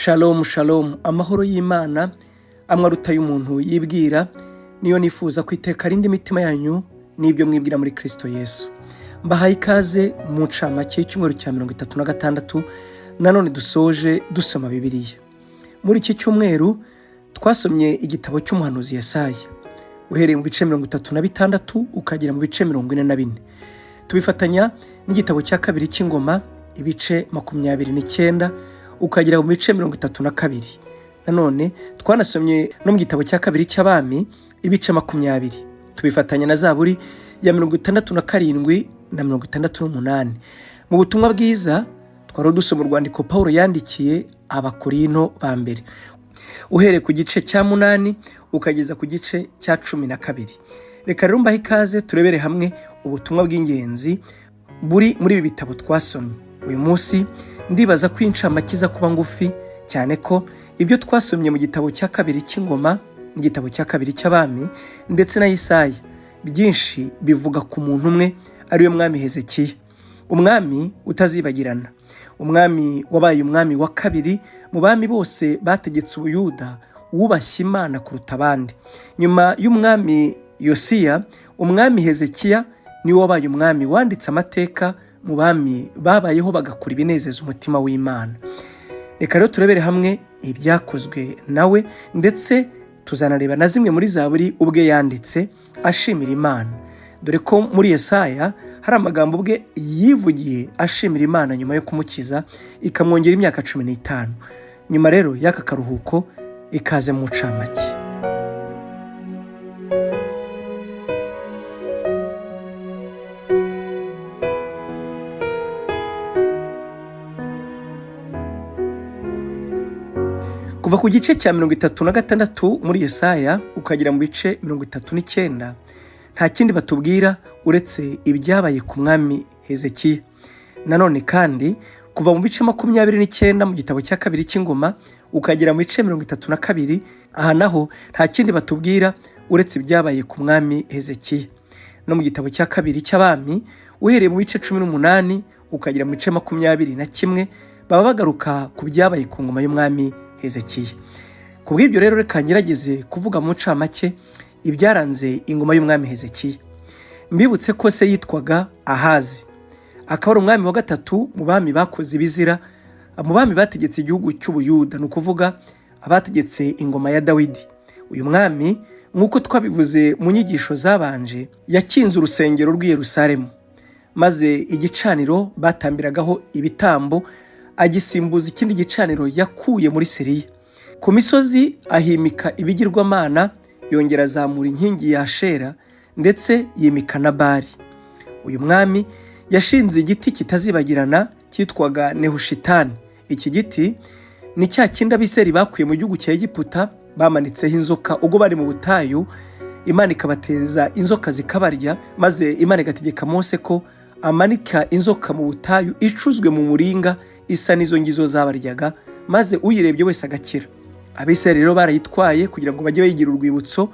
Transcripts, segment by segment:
Shalom shalom, amahoro y'Imana amwe aruta y'umuntu yibwira, niyo nifuza kwiteka rindi mitima yanyu n'ibyo mwibwira muri Kristo Yesu. Mbahaye ikaze mu ncamake y'icyumweru cya 36 nanone dusoje dusoma Bibiliya. Muri iki cyumweru twasomye igitabo cy'umuhanuzi Yesaya, uhereye mu bice 36 ukagera mu bice 44. Tubifatanya n'igitabo cya kabiri cy'ingoma ibice 29 ukagera mu bice 32. Nanone twanasomye no mu gitabo cya kabiri cy'abami ibice 20. Tubifatanya na Zaburi ya 67 na 68. Mu butumwa bwiza twari dusoma urwandiko Paulo yandikiye abakorino ba mbere, uhereye ku gice cya 8 ukageza ku gice cya 12. Reka rero mbahe ikaze turebere hamwe ubutumwa bw'ingenzi buri muri ibi bitabo twasomye. Uyu munsi ndibaza ko incamakiza kuba ngufi cyane ko ibyo twasomye mu gitabo cya kabiri cy'ingoma n'igitabo cya kabiri cy'abami ndetse na Yesaya byinshi bivuga ku muntu umwe, ariwe mwami Hezekiya, umwami utazibagirana, umwami wabaye umwami wa kabiri mu bami bose bategetse Ubuyuda, wubashye Imana kuruta abandi. Nyuma y'umwami Yosiya, umwami Hezekiya niwe wabaye umwami wanditse amateka mu bami babayeho bagakora ibinezeza umutima w'Imana. Reka rero turebere hamwe ibyakozwe nawe, ndetse tuzanareba na zimwe muri Zaburi ubwe yanditse ashimira Imana, dore ko muri Yesaya hari amagambo ubwe yivugiye ashimira Imana nyuma yo kumukiza ikamwongera imyaka 15. Nyuma rero y'aka karuhuko ikaze mu ncamake. Kuva ku gice cya 36 muri Yesaya ukagera mu bice 39, nta kindi batubwira uretse ibyabaye ku mwami Hezekiya. Nanone kandi kuva mu bice 29 mu gitabo cya kabiri cy'ingoma ukagera mu bice 32, aha naho nta kindi batubwira uretse ibyabaye ku mwami Hezekiya. No mu gitabo cya kabiri cy'abami uhereye mu bice 18 ukagera mu bice 21 baba bagaruka ku byabaye ku ngoma y'umwami Hezekiya. Kubw'ibyo rero reka ngerageze kuvuga mu ncamake ibyaranze ingoma y'umwami Hezekiya. Mbibutse ko se yitwaga Ahazi, akaba ari umwami wa gatatu mu bami bakoze ibizira, mu bami bategetse igihugu cy'Ubuyuda, ni ukuvuga abategetse ingoma ya Dawidi. Uyu mwami nk'uko twabivuze mu nyigisho zabanje, yakinze urusengero rw'i Yerusalemu, maze igicaniro batambiragaho ibitambo agisimbuza ikindi gicaniro yakuye muri Siriya. Ku misozi ahimika ibigirwamana, yongera azamura inkingi ya Ashera ndetse yimika na Bali. Uyu mwami yashinze igiti kitazibagirana cyitwaga Nehushitani. Iki giti ni cya kindi Abisirayeli bakuye mu gihugu cya Egiputa bamanitseho inzoka ubwo bari mu butayu, Imana ikabateza inzoka zikabarya, maze Imana igategeka Mose ko amanika inzoka mu butayu icuzwe mu muringa isa n'izo ngizo zabaryaga, maze uyirebye wese agakira. Abisirayeli rero barayitwaye kugira ngo bajye bayigira urwibutso.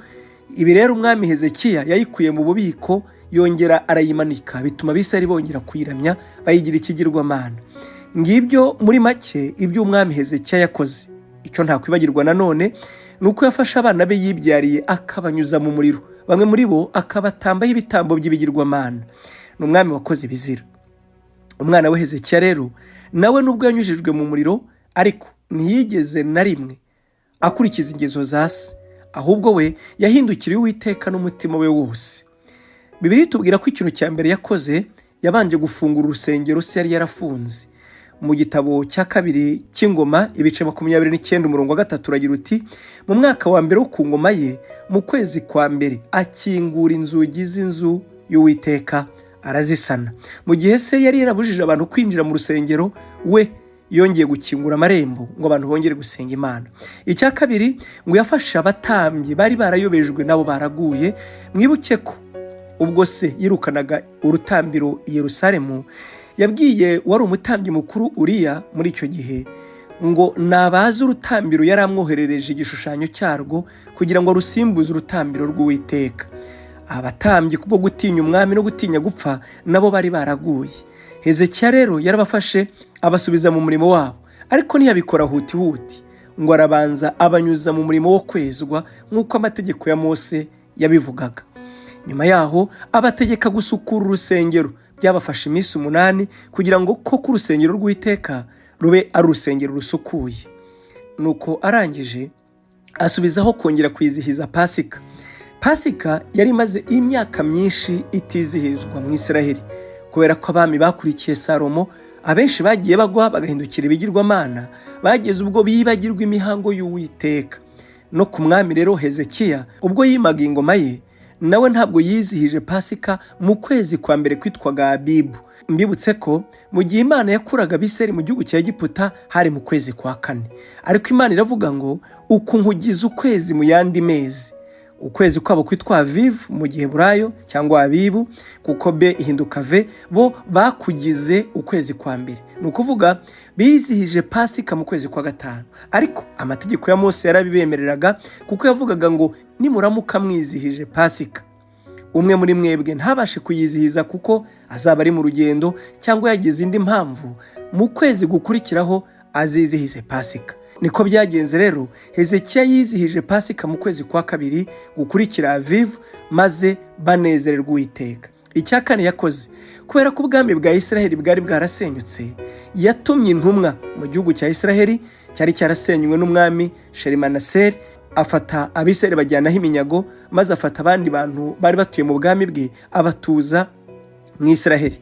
Ibi rero umwami Hezekiya yayikuye mu bubiko yongera arayimanika, bituma Abisirayeli bongera kuyiramya bayigira ikigirwamana. Ngibyo muri make ibyo umwami Hezekiya yakoze. Icyo nta kwibagirwa nanone nuko yafashe abana be yibyariye akabanyuza mu muriro, bamwe muri bo akabatambaho ibitambo by'ibigirwamana. Ni umwami wakoze ibizira. Umwana we Hezekiya rero nawe nubwo yanyujijwe mu muriro, ariko ntiyigeze na rimwe akurikiza ingezo za se, ahubwo we yahindukiriye Uwiteka n'umutima we wose. Bibiliya itubwira ko ikintu cya mbere yakoze yabanje gufungura urusengero se yari yarafunze. Mu gitabo cya kabiri cy'ingoma ibice 29 umurongo wa 3 uragira uti, mu mwaka wa mbere wo ku ngoma ye mu kwezi kwa mbere akingura inzugi z'inzu y'Uwiteka arazisana. Mu gihe se yari yarabujije abantu kwinjira mu rusengero, we yongeye gukingura amarembo ngo abantu bongere gusenga Imana. Icya kabiri ngo yafashe abatambyi bari barayobejwe nabo baraguye. Mwibuke ko ubwo se yirukanaga urutambiro i Yerusalemu, yabwiye wari umutambyi mukuru Uriya muri icyo gihe ngo nabaze urutambiro yari amwoherereje igishushanyo cyarwo kugira ngo rusimbuze urutambiro rw'Uwiteka. Abatambyi kubwo gutinya umwami no gutinya gupfa nabo bari baraguye. Hezekiya rero yarabafashe abasubiza mu murimo wabo, ariko ntiyabikora huti huti, ngo arabanza abanyuza mu murimo wo kwezwa nk'uko amategeko ya Mose yabivugaga. Nyuma yaho abategeka gusukura urusengero. Byabafashe iminsi 8 kugira ngo koko urusengero rw'Uwiteka rube ari urusengero rusukuye. Nuko arangije asubizaho kongera kwizihiza Pasika. Pasika yari imaze imyaka myinshi itizihizwa mu Isiraheli, kubera ko abami bakurikiye Salomo abenshi bagiye bagwa bagahindukira ibigirwamana, bageze ubwo bibagirwa imihango y'Uwiteka. No ku mwami rero Hezekiya, ubwo yimaga ingoma ye, nawe ntabwo yizihije Pasika mu kwezi kwa mbere kwitwaga Abibu. Mbibutse ko mu gihe Imana yakuraga Abisirayeli mu gihugu cya Egiputa hari mu kwezi kwa 4, ariko Imana iravuga ngo uku nkugize ukwezi mu yandi mezi. Ukwezi kwabo kwitwa Aviv mu Giheburayo cyangwa Abibu, kuko be ihinduka ve, bo bakugize ukwezi kwa mbere. Ni ukuvuga bizihije Pasika mu kwezi kwa 5, ariko amategeko ya Mose yarabibemereraga, kuko yavugaga ngo nimuramuka mwizihije Pasika, umwe muri mwebwe ntabashe kuyizihiza kuko azaba ari mu rugendo cyangwa yagize indi mpamvu, mu kwezi gukurikiraho azizihize Pasika. Niko byagenze rero, Hezekiya yizihije Pasika mu kwezi kwa 2 gukurikira Aviv, maze banezererwa Uwiteka. Icya kane yakoze, kubera ko ubwami bwa Isiraheli bwari bwarasenyutse, yatumye intumwa mu gihugu cya Isiraheli cyari cyarasenywe n'umwami Shalimaneseri, afata Abisirayeli bajyanaho iminyago, maze afata abandi bantu bari batuye mu bwami bwe abatuza mu Isiraheli.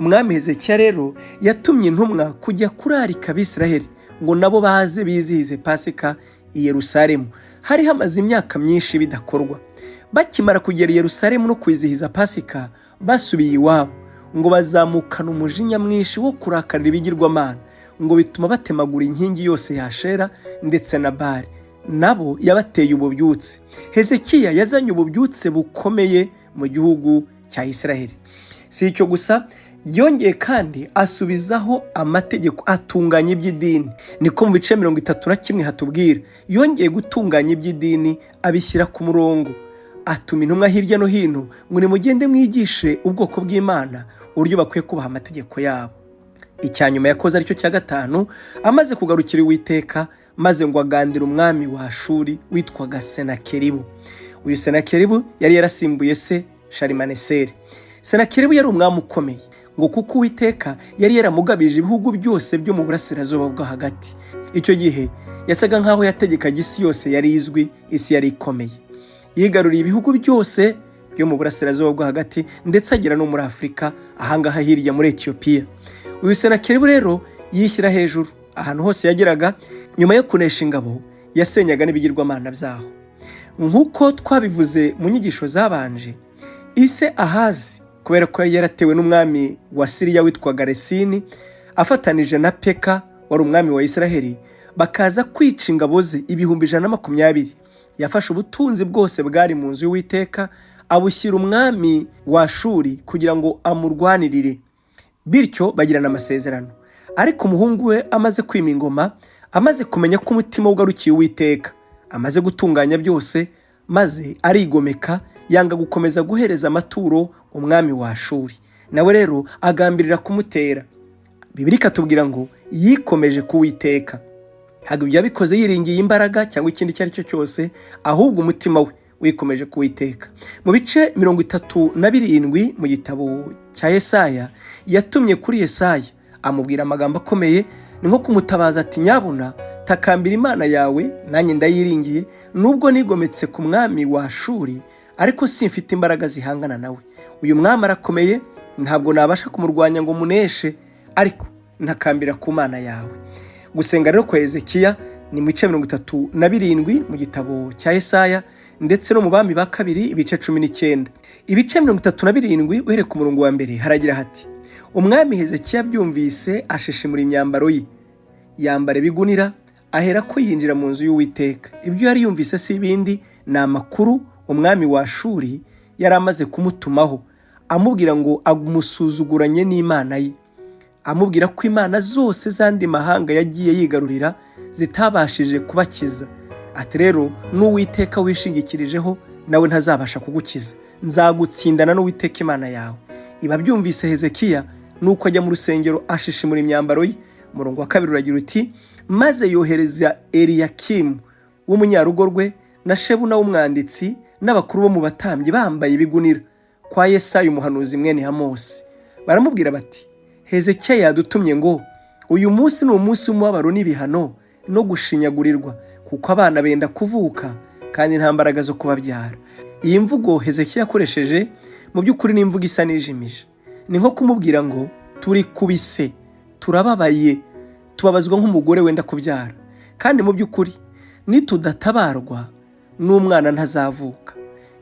Umwami Hezekiya rero yatumye intumwa kujya kurarika Abisirayeli ngo nabo baze bizihize Pasika i Yerusalemu. Hari hamaze imyaka myinshi bidakorwa. Bakimara kugera i Yerusalemu no kwizihiza Pasika, basubiye iwabo, ngo bazamukana umujinya mwinshi wo kurakarira ibigirwamana, ngo bituma batemagura inkingi yose ya Ashera ndetse na Bali. Nabo yabateye ububyutse. Hezekiya yazanye ububyutse bukomeye mu gihugu cya Isiraheli. Si icyo gusa, yongeye kandi asubizaho amategeko atunganya iby'idini. Niko mu bice 31 hatubwira, yongeye gutunganya iby'idini abishyira ku murongo. Atuma intumwa hirya no hino ngo nimugende mwigishe ubwoko bw'Imana uburyo bakwiye kubaha amategeko yabo. Icyanyuma yakoze aricyo cya 5, amaze kugarukira Uwiteka, maze ngo agandira umwami wa Ashuri witwaga Senakeribu. Uyu Senakeribu yari yarasimbuye se Shalimaneseri. Senakeribu yari umwami ukomeye, ngo kuko Uwiteka yari yaramugabije ibihugu byose byo mu burasirazuba bwo hagati. Icyo gihe yasaga nkaho yategekaga isi yose yari izwi, isi yari ikomeye. Yigaruriye ibihugu byose byo mu burasirazuba bwo hagati, ndetse agera no muri Afurika, ahangaha hirya muri Etiyopiya. Uyu Senakeribu rero yishyira hejuru ahantu hose yageraga. Nyuma yo kunesha ingabo, yasenyaga n'ibigirwamana byaho. Nk'uko twabivuze mu nyigisho zabanje, ise Ahazi, kubera ko yari yaratewe n'umwami wa Siriya witwaga Resini, afatanije na Peka wari umwami wa Isiraheli, bakaza kwica ingabo ze 120,000. Yafashe ubutunzi bwose bwari mu nzu y'Uwiteka, abushyira umwami wa Ashuri kugira ngo amurwanirire. Bityo bagirana amasezerano. Ariko umuhungu we amaze kwima ingoma, amaze kumenya ko umutima ugarukiye Uwiteka, amaze gutunganya byose, maze arigomeka, yanga gukomeza guhereza amaturo umwami wa Ashuri. Nawe rero agambirira kumutera. Bibiliya ikatubwira ngo yikomeje ku Uwiteka. Ntabwo ibyo yabikoze yiringiye imbaraga cyangwa ikindi icyo ari cyo cyose, ahubwo umutima we wikomeje ku Uwiteka. Mu bice 37 mu gitabo cya Yesaya, yatumye kuri Yesaya amubwira amagambo akomeye, ni nko kumutabaza ati, nyabuna takambira Imana yawe, nanjye ndayiringiye, nubwo nigometse ku mwami wa Ashuri, ariko simfite imbaraga zihangana nawe. Uyu mwami arakomeye, ntabwo nabasha kumurwanya ngo muneshe, ariko ntakambira ku Mana yawe. Gusenga rero kwa Hezekiya ni mu bice 37 mu gitabo cya Yesaya, ndetse no mu bami ba 2 ibice 19. Ibice 37 uhere ku murongo wa mbere haragira hati, umwami Hezekiya byumvise ashishimura imyambaro ye, yambara ibigunira, ahera ko yinjira mu nzu y'Uwiteka. Ibyo yari yumvise si ibindi, ni amakuru umwami wa Ashuri yari amaze kumutumaho, amubwira ngo amusuzuguranye n'Imana ye, amubwira ko imana zose zandi mahanga yagiye yigarurira zitabashije kubakiza. Ati rero n'Uwiteka wishingikirijeho nawe ntazabasha kugukiza, nzagutsindana n'Uwiteka Imana yawe. Iba byumvise Hezekiya, nuko ajya mu rusengero ashishimura imyambaro ye. Umurongo wa 2 uragira uti, maze yohereza Eliyakimu w'umunyarugo rwe na Shebuna w'umwanditsi n'abakuru bo mu batambyi bambaye ibigunira kwa Yesaya umuhanuzi mwene Amosi. Baramubwira bati, Hezekiya yadutumye ngo uyu munsi ni umunsi w'umubabaro n'ibihano no gushinyagurirwa, kuko abana benda kuvuka kandi nta mbaraga zo kubabyara. Iyi mvugo Hezekiya yakoresheje mu by'ukuri ni imvugo isa n'ijimije. Ni nko kumubwira ngo turi kubise, turababaye, tubabazwa nk'umugore wenda kubyara, kandi mu by'ukuri nitudatabarwa n'umwana ntazavuka.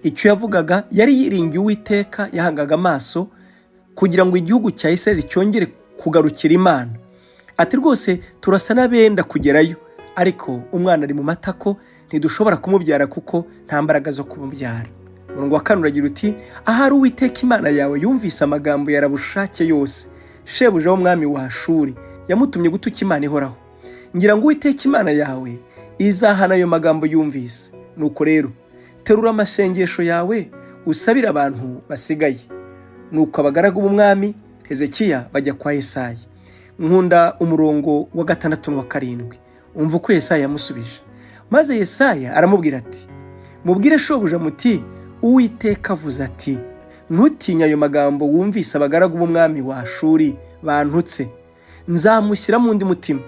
Icyo yavugaga yari yiringiye Uwiteka, yahangaga amaso kugira ngo igihugu cya Isirayeli cyongere kugarukira Imana. Ati rwose turasa n'abenda kugerayo, ariko umwana ari mu matako, ntidushobora kumubyara kuko nta mbaraga zo kumubyara. Umurongo wa 4 uragira uti, ahari Uwiteka Imana yawe yumvise amagambo ya Rabushake yose, shebuja w'umwami wa Ashuri, yamutumye gutuka Imana ihoraho. Ngira ngo Uwiteka Imana yawe izahana ayo magambo yumvise. Nuko rero terura amashengesho yawe usabira abantu basigaye. Nuko abagaragu b'umwami Hezekiya bajya kwa Yesaya. Nkunda umurongo wa 6 n'uwa 7. Umva uko Yesaya yamusubije. Maze Yesaya aramubwira ati, mubwire shobuja muti, Uwiteka avuze ati, ntutinya ayo magambo wumvise abagaragu b'umwami wa Ashuri bantutse. Nzamushyira mu ndi mutima.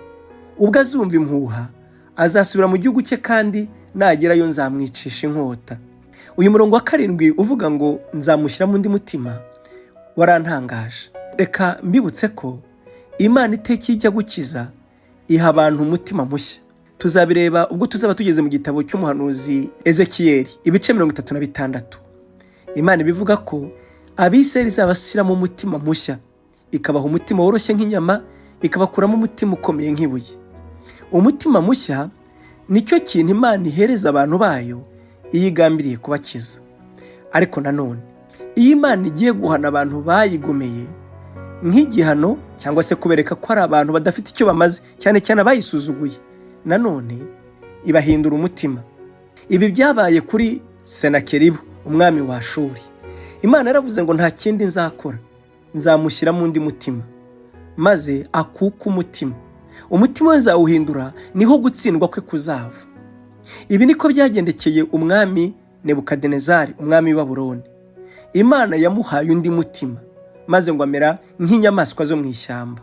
Ubwo azumva impuha azasubira mu gihugu cye, kandi nagerayo nzamwicisha inkota. Uyu murongo wa 7 uvuga ngo nzamushyira mu ndi mutima warantangaje. Reka mbibutse ko Imana iteka ijya gukiza iha abantu umutima mushya. Tuzabireba ubwo tuzaba tugeze mu gitabo cy'umuhanuzi Ezekiyeli ibice 36. Imana bivuga ko Abisirayeli izabashyiramo umutima mushya, ikabaha umutima woroshye nk'inyama, ikabakuramo umutima ukomeye nk'ibuye. Umutima mushya nicyo kintu Imana ihereza abantu bayo iyigambiriye kubakiza. Ariko nanone iyo Imana igiye guhana abantu bayigomeye nk'igihano, cyangwa se kubereka ko ari abantu badafite icyo bamaze, cyane cyane abayisuzuguye, nanone ibahindura umutima. Ibi byabaye kuri Senakeribu umwami wa Ashuri. Imana yaravuze ngo nta kindi nzakora, nzamushyira mu ndi mutima, maze akuka umutima. Umutima we nzawuhindura, niho gutsindwa kwe kuzava. Ibi niko byagendekeye umwami Nebukadinezari umwami wa Babuloni. Imana yamuhaye undi mutima, maze ngo amera nk'inyamaswa zo mu ishyamba.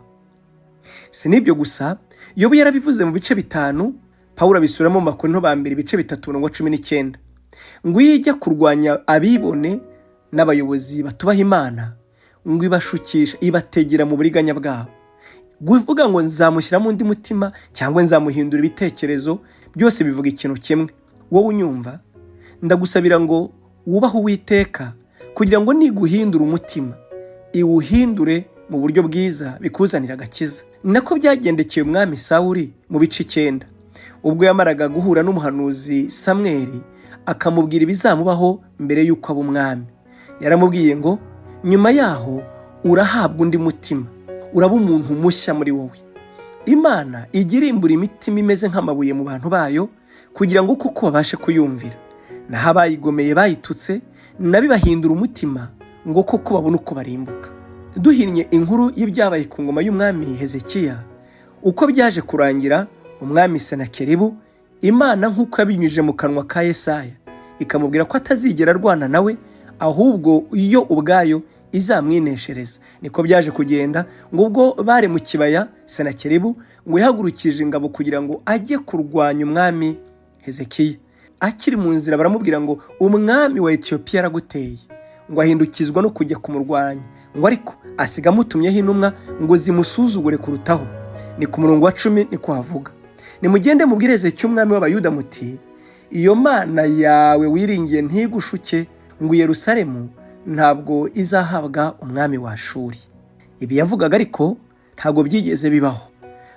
Si nibyo gusa, Yobu yarabivuze mu bice 5, Pawulo abisubiramo mu Bakorinto ba mbere ibice 3:19, ngo iyo ijya kurwanya abibone n'abayobozi batubaha Imana, ngo ibashukisha, ibategera mu buriganya bwabo. Guvuga ngo nzamushyira mu ndi mutima cyangwa nzamuhindura ibitekerezo, byose bivuga ikintu kimwe. Wowe unyumva, ndagusabira ngo wubahe Uwiteka kugira ngo niguhindura umutima, iwuhindure mu buryo bwiza bikuzanira agakiza. Nako byagendekeye umwami Sawuli mu bice 9, ubwo yamaraga guhura n'umuhanuzi Samweli akamubwira ibizamubaho mbere y'uko aba umwami. Yaramubwiye ngo nyuma yaho urahabwa undi mutima, uraba umuntu mushya muri wowe. Imana igira imbura imitima imeze nk'amabuye mu bantu bayo kugira ngo kuko babashe kuyumvira. Naho abayigomeye bayitutse nabibahindura umutima ngo kuko babone uko barimbuka. Duhinnye inkuru y'ibyabaye ku ngoma y'umwami Hezekiya, uko byaje kurangira umwami Senakeribu, Imana nk'uko yabinyujije mu kanwa ka Yesaya ikamubwira ko atazigera arwana nawe, ahubwo iyo ubwayo izamwineshereza. Niko byaje kugenda, ngo ubwo bari mu kibaya, Senakeribu ngo yahagurukije ingabo kugira ngo ajye kurwanya umwami Hezekiya. Akiri mu nzira baramubwira ngo umwami wa Etiyopiya araguteye, ngo ahindukizwa no kujya kumurwanya, ngo ariko asiga amutumyeho intumwa ngo zimusuzugure kurutaho. Ni ku murongo wa 10 niko havuga. Nimugende mubwire Hezekiya umwami w'Abayuda muti, iyo Mana yawe wiringiye ntigushuke, ngo Yerusalemu ntabwo izahabwa umwami wa Ashuri. Ibi yavugaga ariko ntabwo byigeze bibaho,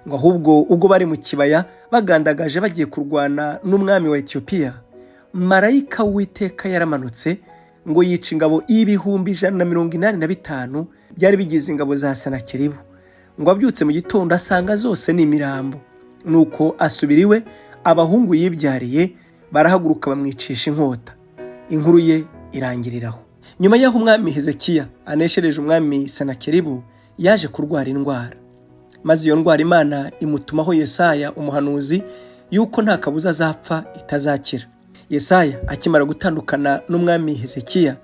ngo ahubwo ubwo bari mu kibaya bagandagaje bagiye kurwana n'umwami wa Etiyopiya, marayika w'Uwiteka yaramanutse ngo yica ingabo 185,000 byari bigize ingabo za Senakeribu. Ngo abyutse mu gitondo asanga zose ni imirambo. Nuko asubiriwe, abahungu yibyariye barahaguruka bamwicisha inkota. Inkuru ye irangiriraho. Nyuma y'aho umwami Hezekiya aneshereje umwami Senakeribu, yaje kurwara indwara. maze iyo ndwara Imana imutumaho Yesaya umuhanuzi yuko nta kabuza azapfa itazakira. Yesaya akimara gutandukana n'umwami Hezekiya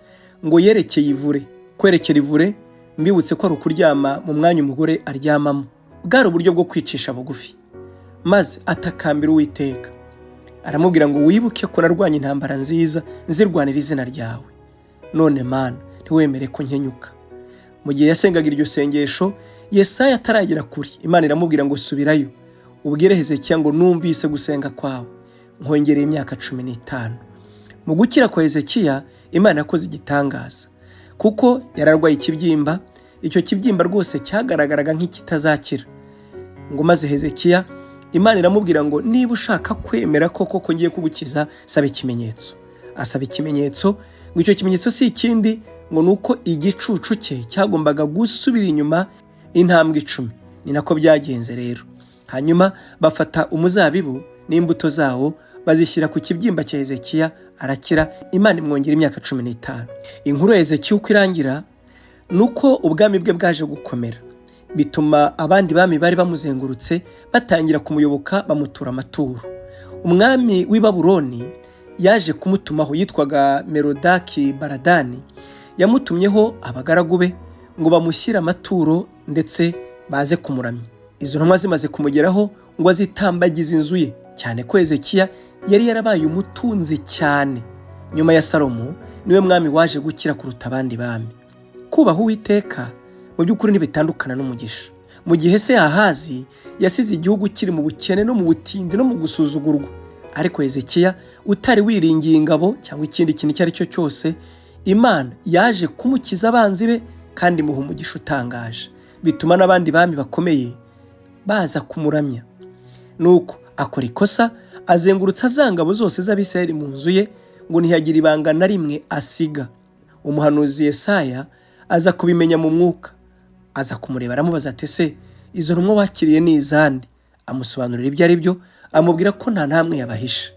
ngo yerekeye ivure. Kwerekera ivure mbibutse ko ari ukuryama mu mwanya umugore aryamamo. Bwari uburyo bwo kwicisha bugufi. Maze atakambira Uwiteka. Aramubwira ngo wibuke ko narwanye intambara nziza nzirwanira izina ryawe. None Mana ntiwemere ko nkenyuka. Mu gihe yasengaga iryo sengesho, Yesaya ataragera kuri, Imana iramubwira ngo subirayo. Ubwire Hezekiya ngo numvise gusenga kwawe. Nkongereye imyaka 15. Mu gukira kwa Hezekiya, Imana yakoze igitangaza. Kuko yararwaye ikibyimba, icyo kibyimba rwose cyagaragaraga nk'ikitazakira. Ngo maze Hezekiya, Imana iramubwira ngo niba ushaka kwemera koko ngiye kugukiza, saba ikimenyetso. Asaba ikimenyetso, ngo icyo kimenyetso si ikindi ngo nuko igicucu cye cyagombaga gusubira inyuma intambwe 10. Ni nako byagenze rero. Hanyuma bafata umuzabibu n'imbuto zawo bazishyira ku kibyimba cya Hezekiya, arakira. Imana imwongera imyaka 15. Inkuru ya Hezekiya uko irangira nuko ubwami bwe bwaje gukomera, bituma abandi bami bari bamuzengurutse batangira kumuyoboka, bamutura amaturo. Umwami w'i Babuloni yaje kumutumaho, yitwaga Merodaki Baladani. Yamutumyeho abagaragu be ngo bamushyire amaturo ndetse baze kumuramya. Izo ntumwa zimaze kumugeraho ngo azitambagize inzu ye, cyane ko Hezekiya yari yarabaye umutunzi cyane. Nyuma ya Salomo niwe mwami waje gukira kuruta abandi bami. Kubaha Uwiteka mu by'ukuri ntibitandukana n'umugisha. Mu gihe se Ahazi yasize igihugu kiri mu bukene no mu butindi no mu gusuzugurwa, ariko Hezekiya utari wiringiye ingabo cyangwa ikindi kintu icyo ari cyo cyose, Imana yaje kumukiza abanzi be kandi muha umugisha utangaje, bituma n'abandi bami bakomeye baza kumuramya. Nuko akora ikosa, azengurutsa za ngabo zose z'Abisirayeli mu nzu ye ngo ntiyagira ibanga na rimwe asiga. Umuhanuzi Yesaya aza kubimenya mu mwuka, aza kumureba aramubaza ati se izo ntumwa wakiriye ni izande? Amusobanurira ibyo ari byo, amubwira ko nta namwe yabahisha.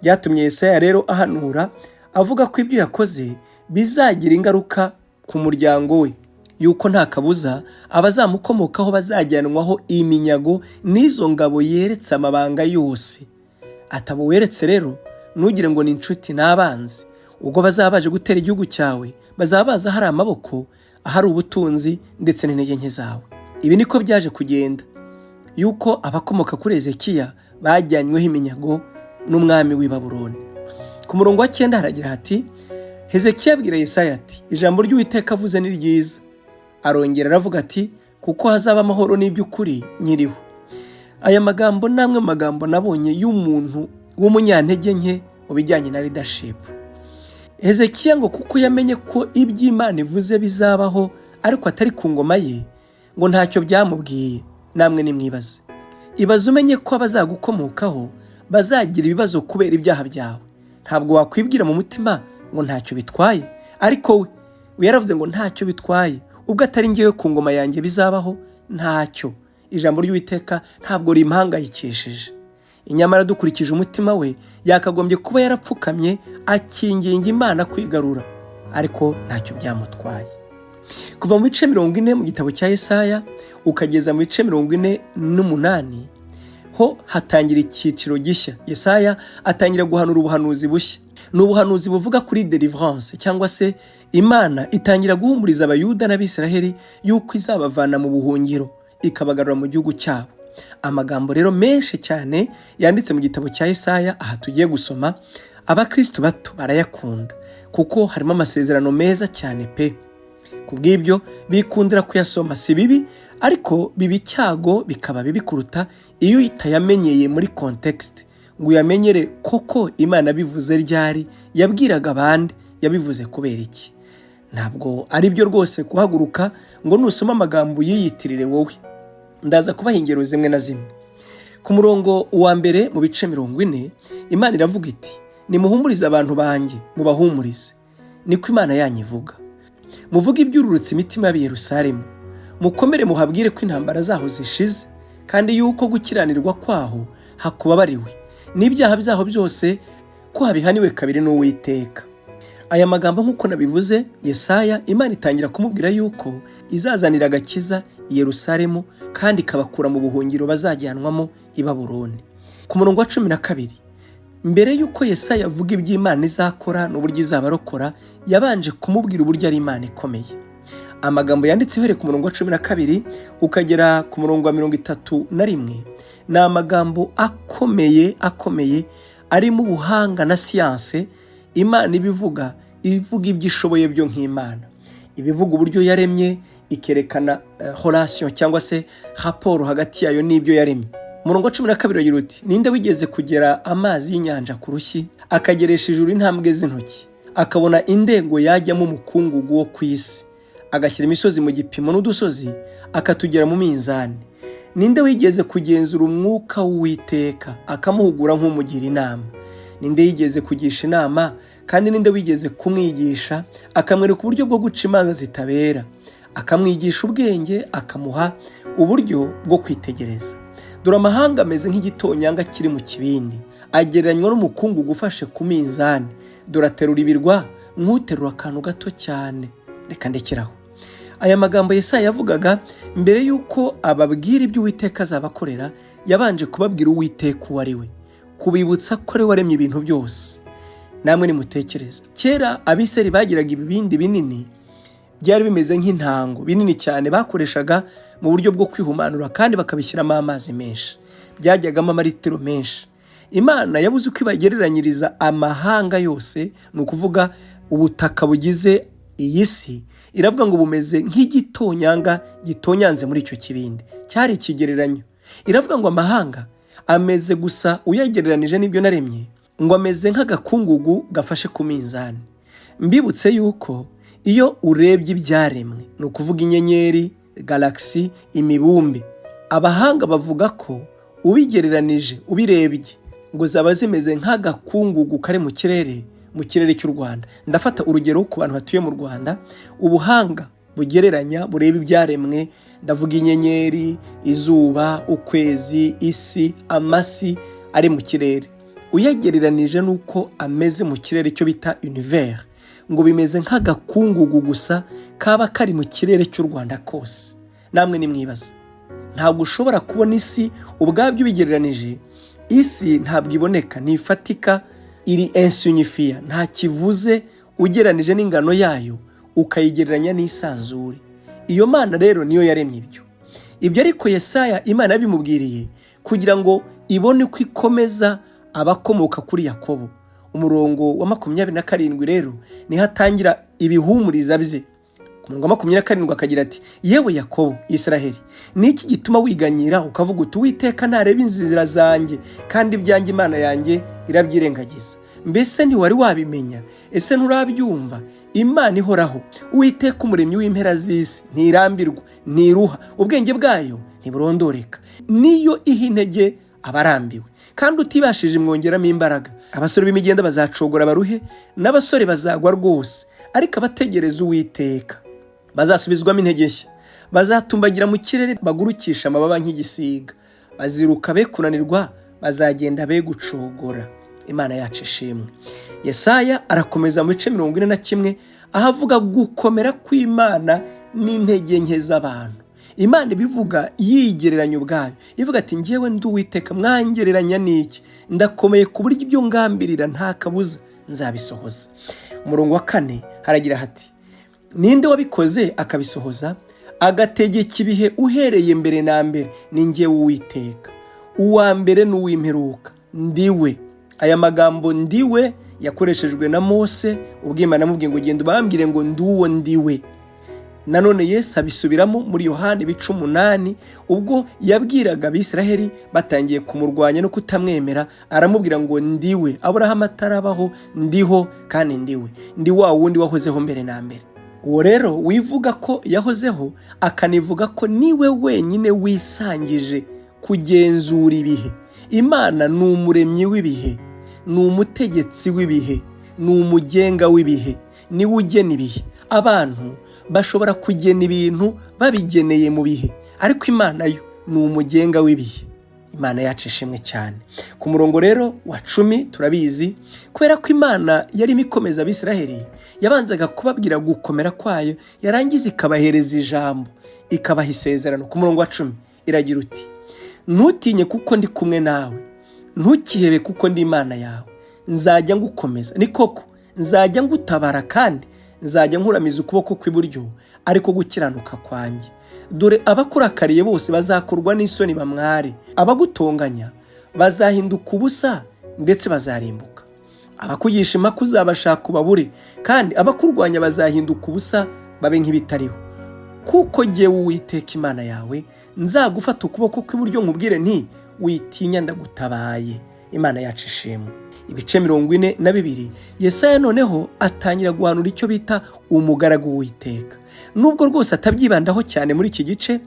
Byatumye Yesaya rero ahanura avuga ko ibyo yakoze bizagira ingaruka ku muryango we, yuko nta kabuza abazamukomokaho bazajyanwaho iminyago n'izo ngabo yeretse amabanga yose. Atabo weretse rero ntugire ngo ni inshuti n'abanzi. Ubwo bazabaje gutera igihugu cyawe, bazabaza hari amaboko, ahari ubutunzi ndetse n'intege nke zawe. Ibi niko byaje kugenda, yuko abakomoka kuri Hezekiya bajyanyweho iminyago n'umwami w'i Babuloni. Ku murongo wa 9 haragira hati, Hezekiya abwira Yesaya ati, ijambo ry'Uwiteka avuze ni ryiza. Arongera aravuga ati, kuko hazaba amahoro n'iby'ukuri nkiriho. Aya magambo namwe magambo nabonye y'umuntu w'umunyantege nke mu bijyanye na leadership. Hezekiya ngo kuko yamenye ko iby'Imana ivuze bizabaho ariko atari ku ngoma ye, ngo ntacyo byamubwiye. Namwe nimwibaze, ibaze umenye ko abazagukomokaho bazagira ibibazo kubera ibyaha byawe. Ntabwo wakwibwira mu mutima ngo ntacyo bitwaye, ariko we yaravuze ngo ntacyo bitwaye, ubwo atari ngewe ku ngoma yanjye bizabaho ntacyo. Ijambo ry'Uwiteka ntabwo rimuhangayikishije. Inyamara dukurikije umutima we, yakagombye kuba yarapfukamye akinginga Imana kwigarura, ariko ntacyo byamutwaye. Kuva mu bice 40 mu gitabo cya Yesaya ukageza mu bice 48 ho hatangira icyiciro gishya. Yesaya atangira guhanura ubuhanuzi bushya. Ni ubuhanuzi buvuga kuri deliverance, cyangwa se Imana itangira guhumuriza abayuda n'Abisiraheli yuko izabavana mu buhungiro ikabagarura mu gihugu cyabo. Amagambo rero menshi cyane yanditse mu gitabo cya Yesaya aha tugiye gusoma, abakristo bato barayakunda kuko harimo amasezerano meza cyane pe. Kubw'ibyo bikundira kuyasoma. Si bibi, ariko bibi cyago bikaba bibi kuruta iyo utayamenyeye muri context ngo uyamenyere koko Imana bivuze ryari, yabwiraga abandi, yabivuze kubera iki. Ntabwo ari byo rwose kuhaguruka ngo nusoma amagambo yiyitirire wowe. Ndaza kubaha ingero zimwe na zimwe. Ku murongo wa mbere mu bice 40 Imana iravuga iti, nimuhumurize abantu banjye, mubahumurize, niko Imana yanyivuga. Muvuge ibyururutse imitima y'Ab'i Yerusalemu, mukomere muhabwire ko intambara zaho zishize, kandi yuko gukiranirwa kwaho hakubabariwe, n'ibyaha byaho byose ko habihaniwe kabiri n'Uwiteka. Aya magambo nk'uko nabivuze, Yesaya Imana itangira kumubwira yuko izazanira agakiza i Yerusalemu kandi ikabakura mu buhungiro bazajyanwamo i Babuloni. Ku murongo wa 12, mbere y'uko Yesaya avuga iby'Imana izakora n'uburyo izabarokora, yabanje kumubwira uburyo ari Imana ikomeye. Amagambo yanditse uhereye ku murongo wa 12 ukagera ku murongo wa 31 ni amagambo akomeye arimo ubuhanga na siyanse. Imana ivuga ibyo ishoboye byo nk'Imana, ibivuga uburyo yaremye, ikerekana relation cyangwa se rapport hagati yayo n'ibyo yaremye. Murongo wa 12 ugira uti, ninde wigeze kugera amazi y'inyanja ku rushyi, akageresha ijuru intambwe z'intoki, akabona indego yajyamo umukungugu wo ku isi, agashyira imisozi mu gipimo n'udusozi akatugera mu minzani? Ninde wigeze kugenzura umwuka w'Uwiteka akamuhugura nk'umugira inama? Ninde yigeze kugisha inama kandi ninde wigeze kumwigisha akamwereka uburyo bwo guca imanza zitabera, akamwigisha ubwenge, akamuha uburyo bwo kwitegereza? Dore amahanga ameze nk'igitonyanga kiri mu kibindi, agereranywa n'umukungugu ufashe ku minzani. Dore aterura ibirwa nk'uterura akantu gato cyane. Reka ndekeraho. Aya magambo Yesaya yavugaga mbere y'uko ababwira ibyo Uwiteka azabakorera, yabanje kubabwira Uwiteka uwo ari we, kubibutsa ko ari we waremye ibintu byose. Namwe nimutekereza, kera Abisirayeli bagiraga ibibindi binini byari bimeze nk'intango, binini cyane, bakoreshaga mu buryo bwo kwihumanura kandi bakabishyiramo amazi menshi, byajyagamo amaritiro menshi. Imana yabuze uko ibagereranyiriza amahanga yose, ni ukuvuga ubutaka bugize iyi si, iravuga ngo bumeze nk'igitonyanga gitonyanze muri icyo kibindi. Cyari ikigereranyo. Iravuga ngo amahanga ameze gusa, uyagereranije n'ibyo naremye, ngo ameze nk'agakungugu gafashe ku minzani. Mbibutse yuko iyo urebye ibyaremwe, ni ukuvuga inyenyeri, galaxy, imibumbe, abahanga bavuga ko ubigereranije, ubirebye, ngo zaba zimeze nk'agakungugu kari mu kirere cy'u Rwanda. Ndafata urugero ku bantu batuye mu Rwanda, ubuhanga bugereranya bureba ibyaremwe, ndavuga inyenyeri, izuba, ukwezi, isi, amasi ari mu kirere, uyagereranije nuko ameze mu kirere cyo bita univers, ngo bimeze nk'agakungugu gusa kaba kari mu kirere cy'u Rwanda kose. Namwe nimwibaza, ntabwo ushobora kubona isi ubwabyo ubigereranije. Isi ntabwo iboneka, ntifatika, iri insignifiant, nta kivuze ugereranije n'ingano yayo ukayigereranya n'isanzure. Iyo Mana rero niyo yaremye ibyo ariko Yesaya Imana yabimubwiriye kugira ngo ibone ko ikomeza abakomoka kuri Yakobo. Umurongo wa 27 rero niho atangira ibihumuriza bye. Ku murongo wa 27 akagira ati, yewe Yakobo, Israheli, niki gituma wiganyira ukavuga uti Uwiteka ntareba inzira zanjye kandi ibyanjye Imana yanjye irabyirengagiza? Mbese ntiwari wabimenya? Ese nturabyumva? Imana ihoraho, Uwiteka umuremyi w'impera z'isi, ntirambirwa, ntiruha, ubwenge bwayo ntiburondoreka. Niyo iha intege abarambiwe kandi utibashije imwongeramo imbaraga. Abasore b'imigenda bazacogora baruhe, n'abasore bazagwa rwose, ariko abategereza Uwiteka bazasubizwamo intege nshya. Bazatumbagira mu kirere, bagurukisha amababa nk'igisiga, baziruka be kunanirwa, bazagenda be gucogora. Imana yacu ishimwe. Yesaya arakomeza mu bice 41 aho avuga gukomera kw'Imana n'intege nke z'abantu. Imana ibivuga yigereranya ubwayo, ivuga ati, njyewe ndi Uwiteka, mwangereranya n'iki? Ndakomeye ku buryo ibyo ngambirira nta kabuza nzabisohoza. Umurongo wa 4 haragira hati, ninde wabikoze akabisohoza, agategeka ibihe uhereye mbere na mbere? Ni njyewe Uwiteka, uwa mbere n'uw'imperuka, ndiwe. Aya magambo ndiwe yakoreshejwe na Mose ubwo Imana amubwiye ngo genda ubambwire ngo nduwo ndiwe. Nanone Yesu abisubiramo muri Yohana 8 ubwo yabwiraga Abisiraheli batangiye kumurwanya no kutamwemera, aramubwira ngo ndiwe, Aburahamu atarabaho ndiho kandi ndiwe, ndi wa wundi wahozeho mbere na mbere. Uwo rero wivuga ko yahozeho akanivuga ko niwe wenyine wisangije kugenzura ibihe. Imana ni umuremyi w'ibihe, ni umutegetsi w'ibihe, ni umugenga w'ibihe, niwe ugena ibihe. Abantu bashobora kugena ibintu babigeneye mu bihe, ariko Imana yo ni umugenga w'ibihe. Imana yacu ishimwe cyane. Ku murongo rero wa 10 turabizi kubera ko Imana yari mikomeza Abisiraheli yabanzaga kubabwira gukomera kwayo yarangiza ikabahereza ijambo ikabaha isezerano. Ku murongo wa 10 iragira uti ntutinye kuko ndi kumwe nawe, ntukihebe kuko ndi Imana yawe, nzajya ngukomeza, ni koko nzajya ngutabara kandi nzajya nkuramiza ukuboko kw'iburyo ariko gukiranuka kwanjye. Dore abakurakariye bose bazakorwa n'isoni bamware, abagutonganya bazahinduka ubusa ndetse bazarimbuka. Abakugisha impaka uzabashaka ubabure, kandi abakurwanya bazahinduka ubusa babe nk'ibitariho. Kuko jyewe Uwiteka Imana yawe nzagufata ukuboko kw'iburyo nkubwire nti witinya ndagutabaye. Imana yacu ishimwe. Ibice 42 Yesaya noneho atangira guhanura icyo bita umugaragu w'Uwiteka. Nubwo rwose atabyibandaho cyane muri iki gice,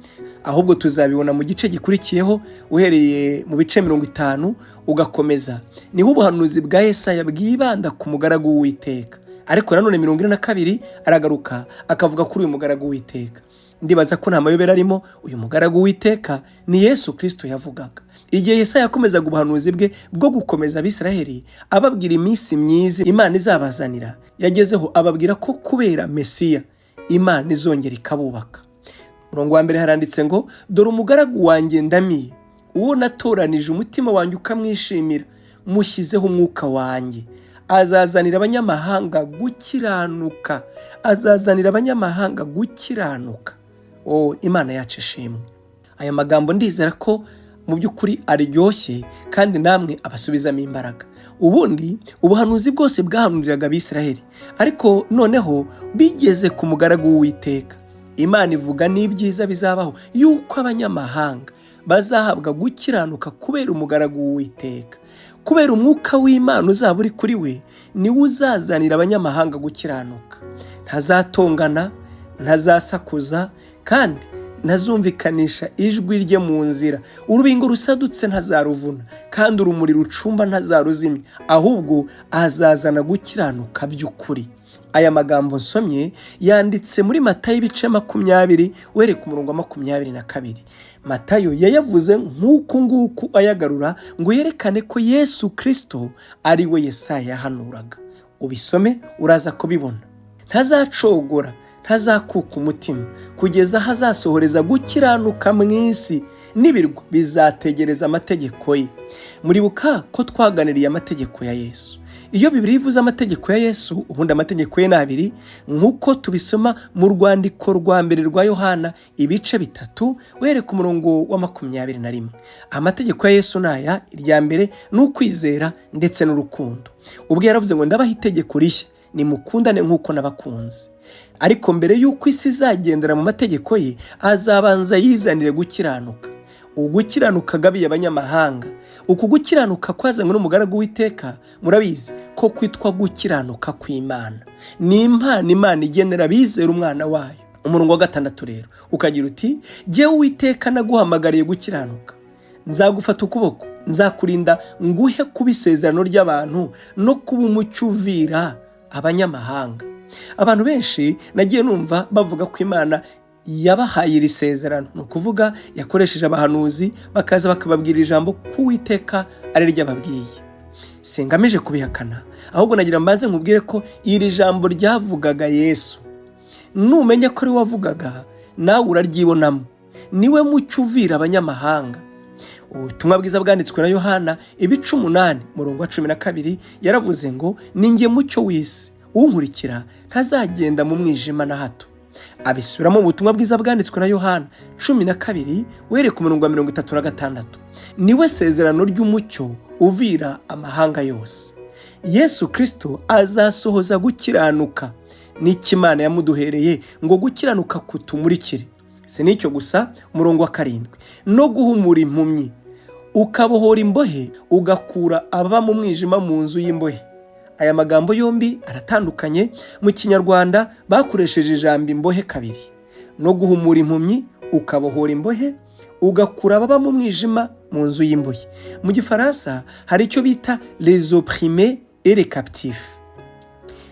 ahubwo tuzabibona mu gice gikurikiyeho uhereye mu bice 50 ugakomeza, niho ubuhanuzi bwa Yesaya bwibanda ku mugaragu w'Uwiteka. Ariko nanone 42 aragaruka akavuga kuri uyu mugaragu w'Uwiteka. Ndibaza ko nta mayobera arimo, uyu mugaragu w'Uwiteka ni Yesu Kristo yavugaga. Igihe Yesaya yakomezaga ubuhanuzi bwe bwo gukomeza Abisiraheli ababwira iminsi myiza Imana izabazanira, yagezeho ababwira ko kubera Mesiya Imana izongera ikabubaka. Murongo wa 1 haranditse ngo dore umugaragu wanjye ndamiye, uwo natoranije umutima wanjye ukamwishimira, mushyizeho umwuka wanjye, azazanira abanyamahanga gukiranuka, azazanira abanyamahanga gukiranuka. Imana yacu ishimwe. Aya magambo ndizera ko mu by'ukuri aryoshye kandi namwe abasubizamo imbaraga. Ubundi ubuhanuzi bwose bwahanuriraga Abisiraheli, ariko noneho bigeze ku mugaragu w'Uwiteka. Imana ivuga n'ibyiza bizabaho yuko abanyamahanga bazahabwa gukiranuka kubera umugaragu w'Uwiteka. Kubera umwuka w'Imana uzaba uri kuri we, niwe uzazanira abanyamahanga gukiranuka. Ntazatongana, ntazasakuza, kandi ntazumvikanisha ijwi rye mu nzira. Urubingo rusadutse ntazaruvuna, kandi urumuri rucumba ntazaruzimya, ahubwo azazana gukiranuka by'ukuri. Aya magambo nsomye yanditse muri Matayo ibice 20 uhereye ku murongo wa 22. Matayo yayavuze nk'uku nguku ayagarura ngo yerekane ko Yesu Kristo ari we Yesaya yahanuraga. Ubisome uraza kubibona. Ntazacogora, ntazakuka umutima kugeza hazasohoreza gukiranuka mu isi, n'ibirwa bizategereza amategeko ye. Muribuka ko twaganiriye amategeko ya Yesu. Iyo Bibiliya ivuze amategeko ya Yesu, ubundi amategeko ye nabiri nk'uko tubisoma mu rwandiko rwa mbere rwa Yohana ibice 3 uhereye ku murongo wa 21. Amategeko ya Yesu naya, irya mbere n'ukwizera ndetse n'urukundo. Ubwo yaravuze ngo ndabaha itegeko rishya, nimukundane nk'uko nabakunze. Ariko mbere y'uko isi izagendera mu mategeko ye, azabanza yizanire gukiranuka. Ugukiranuka gabiye abanyamahanga. Uku gukiranuka kwazanywe n'umugaragu w'Uwiteka, murabizi ko kwitwa gukiranuka kw'Imana. Ni impano Imana igenera abizera umwana wayo. Umurongo wa 6 rero ukagira uti jyewe Uwiteka naguhamagariye gukiranuka, nzagufata ukuboko, nzakurinda nguhe kuba isezerano ry'abantu no kuba umucyo uvira abanyamahanga. Abantu benshi nagiye numva bavuga ko Imana yabahaye iri sezerano, no kuvuga yakoresheje abahanuzi bakaza bakababwira ijambo ko Uwiteka ari ry'ababwiye. Singamije kubihakana, ahubwo nagira mbanze nkubwire ko iri jambo ryavugaga Yesu. Numenya ko ari wavugaga, nawe uraryibonamo. Niwe mucyo uvira abanyamahanga. Ubutumwa bwiza bwanditswe na Yohana ibice 8 murongo wa 12 yaravuze ngo ninjye mucyo w'isi, unkurikira ntazagenda mu mwijima na hato. Abisubiramo mu butumwa bwiza bwanditswe na Yohana 12 uhereye ku murongo wa 36. Niwe sezerano ry'umucyo uvira amahanga yose. Yesu Kristo azasohoza gukiranuka. N'Imana yamuduhereye ngo gukiranuka kutumurikire. Sinicyo gusa, umurongo wa 7 no guhumura impumyi, ukabohora imbohe, ugakura ababa mu mwijima mu nzu y'imbohe. Aya magambo yombi aratandukanye. Mu Kinyarwanda bakoresheje ijambo imbohe kabiri. No guhumura impumyi, ukabohora imbohe, ugakura ababa mu mwijima mu nzu y'imbohe. Mu Gifaransa hari icyo bita les opprimés et les captifs.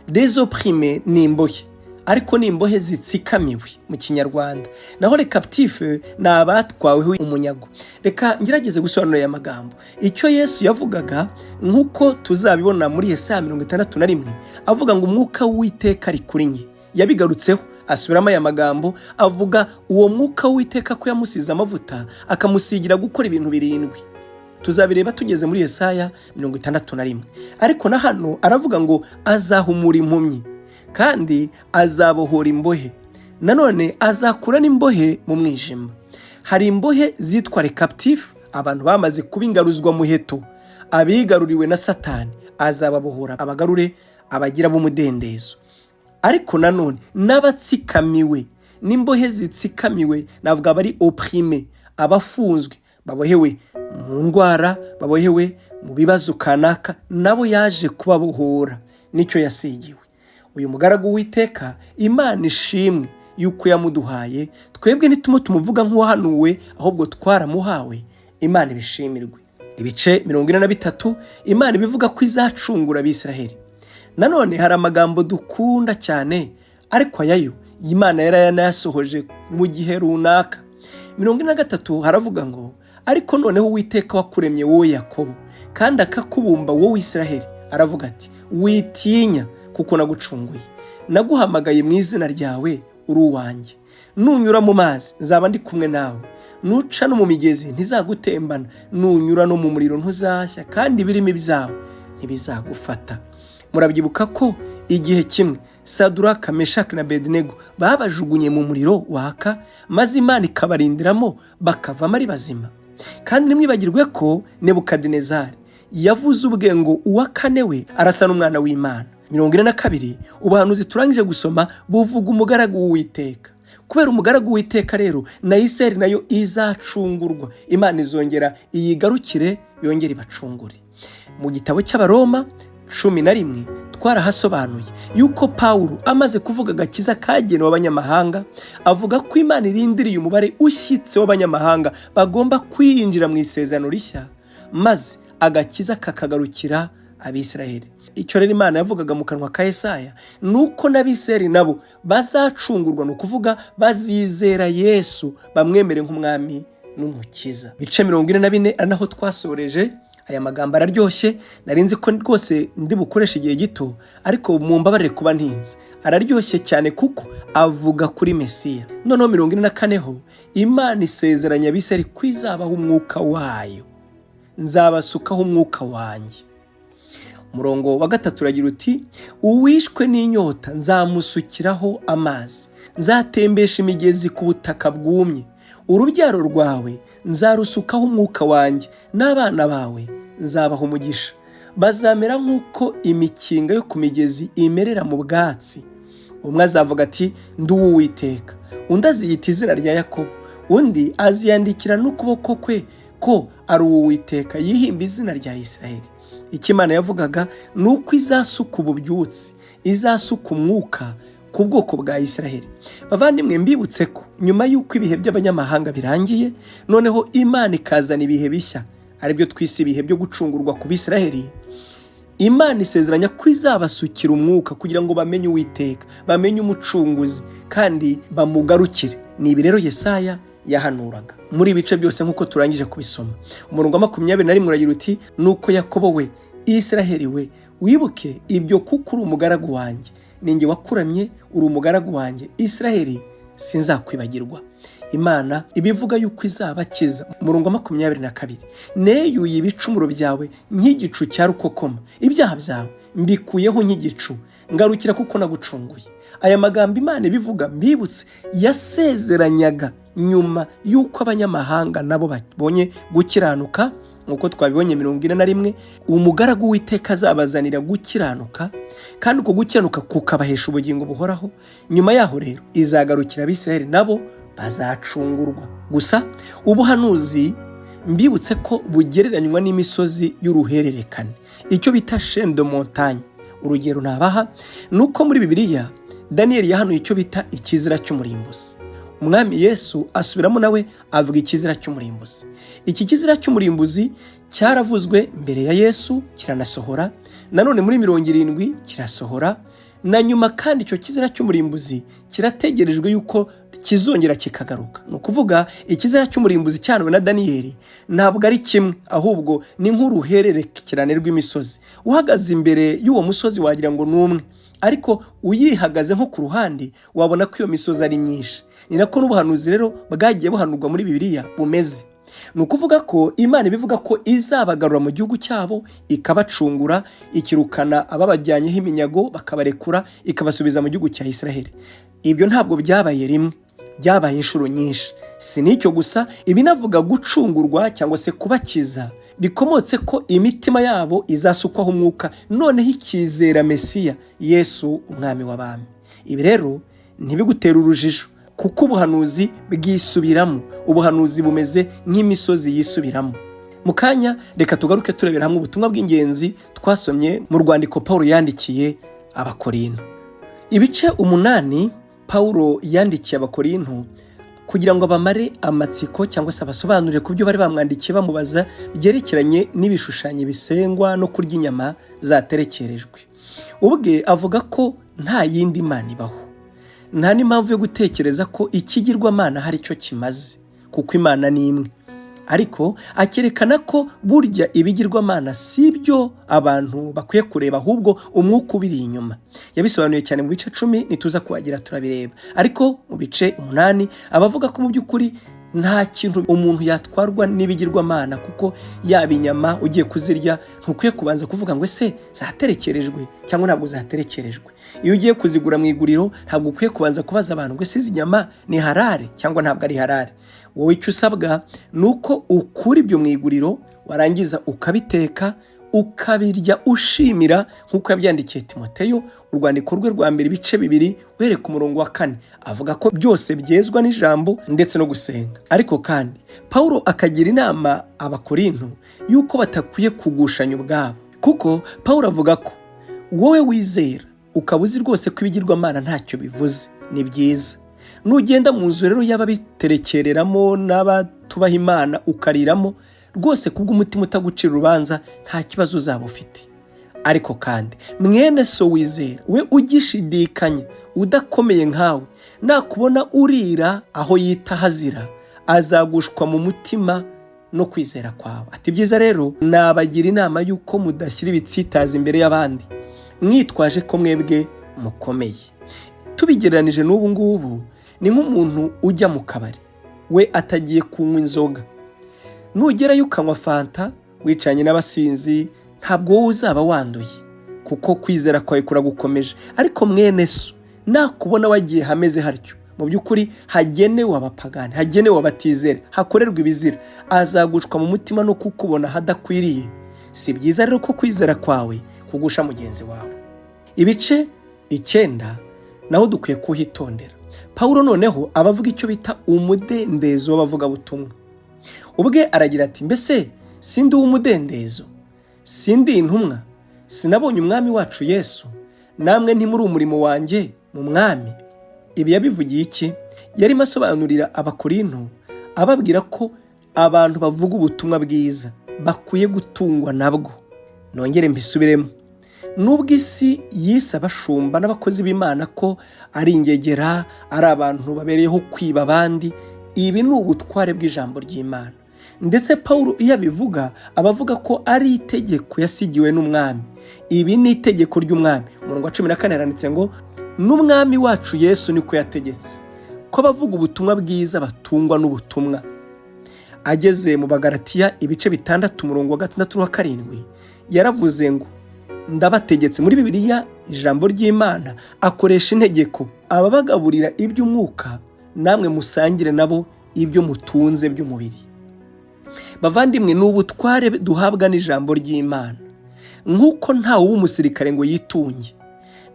Les opprimés ni imbohe, ariko ni imbohe zitsikamiwe mu kinyarwanda, naho le captif ni abatwaweho umunyago. Reka ngerageze gusobanura aya magambo. Icyo Yesu yavugaga nk'uko tuzabibona muri Yesaya 61 avuga ngo umwuka w'Uwiteka ari kuri njye, yabigarutseho asubiramo aya magambo avuga uwo mwuka w'Uwiteka ko yamusize amavuta akamusigira gukora ibintu 7. Tuzabireba tugeze muri Yesaya 61. Ariko na hano aravuga ngo azahumura impumyi kandi azabohora imbohe, nanone azakura n'imbohe mu mwijima. Hari imbohe zitwa le captif, abantu bamaze kubingaruzwa muheto, abigaruriwe na Satani, azababohora abagarure abagira b'umudendezo. Ariko nanone n'abatsikamiwe, n'imbohe zitsikamiwe, navuga bari opprimé, abafunzwe, babohewe mu ndwara, babohewe mu bibazo kanaka, nabo yaje kubabohora, nicyo yasigiwe. Uyu mugaragu w'Uwiteka Imana ishimwe yuko yamuduhaye, twebwe ntitumo tumuvuga nk'uwahanuwe, ahubwo twaramuhawe. Imana ibishimirwe. Ibice 43 Imana bivuga ko izacungura Abisiraheli. Nanone hari amagambo dukunda cyane, ariko ayayo Imana yarayasohoje mu gihe runaka. 43 haravuga ngo ariko noneho Uwiteka wakuremye wowe Yakobo kandi akakubumba wowe Isiraheli, aravuga ati witinya kuko nagucunguye, naguhamagaye mu izina ryawe, uri uwanjye. Nunyura mu mazi nzaba ndi kumwe nawe, nuca no mu migezi ntizagutembana, nunyura no mu muriro ntuzashya, kandi ibirimi byawe ntibizagufata. Murabyibuka ko igihe kimwe Saduraka, Meshaki na Abedinego babajugunye mu muriro waka, maze Imana ikabarindiramo bakavamo ari bazima. Kandi nimwibagirwe ko Nebukadinezari yavuze ubwe ngo uwa kane we arasa n'umwana w'Imana. 42 ubuhanuzi turangije gusoma buvuga umugaragu w'Uwiteka. Kubera umugaragu w'Uwiteka rero na Isiraheli nayo izacungurwa, Imana izongera iyigarukire yongera ibacungure. Mu gitabo cy'Abaroma 11 twarahasobanuye yuko Pawulo amaze kuvuga agakiza kagenewe abanyamahanga, avuga ko Imana irindiriye umubare ushyitse w'abanyamahanga bagomba kwinjira mu isezerano rishya, maze agakiza kakagarukira Abisiraheli. Icyo rero Imana yavugaga mu kanwa ka Yesaya nuko n'Abisiraheli nabo bazacungurwa, no kuvuga bazizera Yesu, bamwemere nk'umwami n'umukiza. Bice 44 ari naho twasoreje. Aya magambo araryoshye, narinzi ko rwose ndi bukoresha igihe gito, ariko mumbabarire kuba ntinze. Araryoshye cyane kuko avuga kuri Mesiya. Noneho 44 ho Imana isezeranya Abisiraheli kwizabaho umwuka wayo, nzabasukaho umwuka wanjye. Umurongo wa 3 uragira uti uwishwe n'inyota nzamusukiraho amazi, nzatembesha imigezi ku butaka bwumye, urubyaro rwawe nzarusukaho umwuka wanjye, n'abana bawe nzabaha umugisha, bazamera nk'uko imikinga yo ku migezi imerera mu bwatsi. Umwe azavuga ati ndi uw'Uwiteka, undi aziyita izina rya Yakobo, undi aziyandikira n'ukuboko kwe ko ari uw'Uwiteka, yihimba izina rya Isiraheli. Icyo Imana yavugaga nuko izasuka ububyutsi, izasuka umwuka ku bwoko bwa Isiraheli. Bavandimwe, mbibutse ko nyuma y'uko ibihe by'abanyamahanga birangiye, noneho Imana ikazana ibihe bishya, aribyo twise ibihe byo gucungurwa ku Bisiraheli. Imana isezeranya ko izabasukira umwuka kugira ngo bamenye Uwiteka, bamenye umucunguzi, kandi bamugarukire. Ni ibi rero Yesaya yahanuraga muri ibice byose nk'uko turangije kubisoma. Umurongo wa 21 uragira uti nuko Yakobo we, Isiraheli we, wibuke ibyo kuko uri umugaragu wanjye, ninjye wakuramye, uri umugaragu wanjye. Isiraheli sinzakwibagirwa. Imana ibivuga yuko izabakiza. Umurongo wa 22 neyuye ibicumuro byawe nk'igicu cya rukokoma, ibyaha byawe mbikuyeho nk'igicu, ngarukira kuko nagucunguye. Aya magambo Imana ibivuga mbibutse yasezeranyaga nyuma yuko abanyamahanga nabo babonye gukiranuka, nkuko twabibonye 41 umugaragu w'Uwiteka azabazanira gukiranuka, kandi uko gukiranuka kukabahesha ubugingo buhoraho. Nyuma yaho rero izagarukira Abisiraheli nabo bazacungurwa. Gusa ubuhanuzi mbibutse ko bugereranywa n'imisozi y'uruhererekane, icyo bita chaîne de montagne. Urugero nabaha nuko muri Bibiliya Daniel yahanuye icyo bita ikizira cy'umurimbuzi. Umwami Yesu asubiramo nawe avuga ikizira cy'umurimbuzi. Iki kizira cy'umurimbuzi cyaravuzwe mbere ya Yesu kiranasohora, nanone muri 70 kirasohora, na nyuma kandi icyo kizira cy'umurimbuzi kirategerejwe yuko kizongera kikagaruka. Ni ukuvuga ikizira cy'umurimbuzi cyahanuwe na Daniyeli ntabwo ari kimwe, ahubwo ni nk'uruhererekirane rw'imisozi. Uhagaze imbere y'uwo musozi wagira ngo ni umwe, ariko uyihagaze nko ku ruhande wabona ko iyo misozi ari myinshi. Ni nako n'ubuhanuzi rero bwagiye buhanurwa muri Bibiliya bumeze. Ni ukuvuga ko Imana ibivuga ko izabagarura mu gihugu cyabo, ikabacungura, ikirukana ababajyanyeho iminyago, bakabarekura, ikabasubiza mu gihugu cya Isiraheli. Ibyo ntabwo byabaye rimwe, byabaye inshuro nyinshi. Si n'icyo gusa, ibinavuga gucungurwa cyangwa se kubakiza bikomotse ko imitima yabo izasukwaho umwuka, noneho ikizera Mesiya Yesu umwami w'abami. Ibi rero ntibigutera urujijo, kuko ubuhanuzi bwisubiramo. Ubuhanuzi bumeze nk'imisozi yisubiramo. Mu kanya reka tugaruke turebera hamwe ubutumwa bw'ingenzi twasomye mu rwandiko Pawulo yandikiye Abakorinto. Ibice 8 Pawulo yandikiye Abakorinto kugira ngo bamare amatsiko cyangwa se abasobanurire ku byo bari bamwandikiye bamubaza byerekeranye n'ibishushanyo bisengwa no kurya inyama zaterekerejwe. Ubwe avuga ko nta yindi Mana ibaho, nta n'impamvu yo gutekereza ko ikigirwamana hari icyo kimaze, kuko Imana ni imwe. Ariko akerekana ko burya ibigirwamana si byo abantu bakwiye kureba, ahubwo umwuka ubiri inyuma. Yabisobanuye cyane mu bice 10, nituza kuhagira turabireba. Ariko mu bice 8 abavuga ko mu by'ukuri nta kintu umuntu yatwarwa n'ibigirwamana, kuko yaba inyama ugiye kuzirya ntukwiye kubanza kuvuga ngo ese zaterekerejwe cyangwa ntabwo zaterekerejwe. Iyo ugiye kuzigura mu iguriro ntabwo ukwiye kubanza kubaza abantu ngo ese izi nyama ni harare cyangwa ntabwo ari harare. Wowe icyo usabwa ni uko ukura ibyo mu iguriro, warangiza ukabiteka, ukabirya ushimira, nk'uko yabyandikiye Timoteyo urwandiko rwe rwa mbere ibice 2 uhereye ku murongo wa 4. Avuga ko byose byezwa n'ijambo ndetse no gusenga. Ariko kandi Pawulo akagira inama Abakorinto yuko batakwiye kugushanya ubwabo, kuko Pawulo avuga ko wowe wizera ukaba uzi rwose ko ibigirwamana ntacyo bivuze, ni byiza. Nugenda mu nzu rero y'ababiterekereramo n'abatubaha Imana ukariramo, rwose kubw'umutima utagucira urubanza nta kibazo uzaba ufite. Ariko kandi mwene so wizera, we ugishidikanya, udakomeye nkawe, nakubona urira aho yita hazira, azagushwa mu mutima no kwizera kwawe. Ati byiza rero nabagira inama yuko mudashyira ibitsitaza imbere y'abandi, mwitwaje ko mwebwe mukomeye. Tubigereranije n'ubu ngubu, ni nk'umuntu ujya mu kabari, we atagiye kunywa inzoga. Nugerayo ukanywa fanta wicanye n'abasinzi, ntabwo wowe uzaba wanduye, kuko kwizera kwawe kuragukomeje. Ariko mwene so nakubona wagiye hameze hatyo, mu by'ukuri hagenewe abapagani, hagenewe abatizera, hakorerwa ibizira, azagushwa mu mutima no kukubona hadakwiriye. Si byiza rero ko kwizera kwawe kugusha mugenzi wawe. Ibice 9 naho dukwiye kuhitondera. Pawulo noneho abavuga icyo bita umudendezo w'abavuga butumwa. Ubwe aragira ati mbese sindi umudendezo, sindi intumwa, sinabonye umwami wacu Yesu, namwe ntimuri umurimo wanjye mu mwami. Ibi yabivugiye iki? Yarimo asobanurira Abakorinto ababwira ko abantu bavuga ubutumwa bwiza bakwiye gutungwa nabwo. Nongere mbisubiremo, nubwo isi yise abashumba n'abakozi b'Imana ko ari ingegera, ari abantu babereyeho kwiba abandi, ibi ni ubutware bw'ijambo ry'Imana. Ndetse Pawulo iyo abivuga abavuga ko ari itegeko yasigiwe n'umwami. Ibi ni itegeko ry'umwami. Umurongo wa 14 yaranditse ngo n'umwami wacu Yesu niko yategetse ko abavuga ubutumwa bwiza batungwa n'ubutumwa. Ageze mu Bagalatiya ibice 6 umurongo wa 6 n'uwa 7 yaravuze ngo ndabategetse. Muri Bibiliya ijambo ry'Imana akoresha integeko, ababagaburira iby'umwuka namwe musangire nabo ibyo mutunze by'umubiri. Bavandimwe, ni ubutware duhabwa n'ijambo ry'Imana. Nk'uko ntawe w'umusirikare ngo yitunge,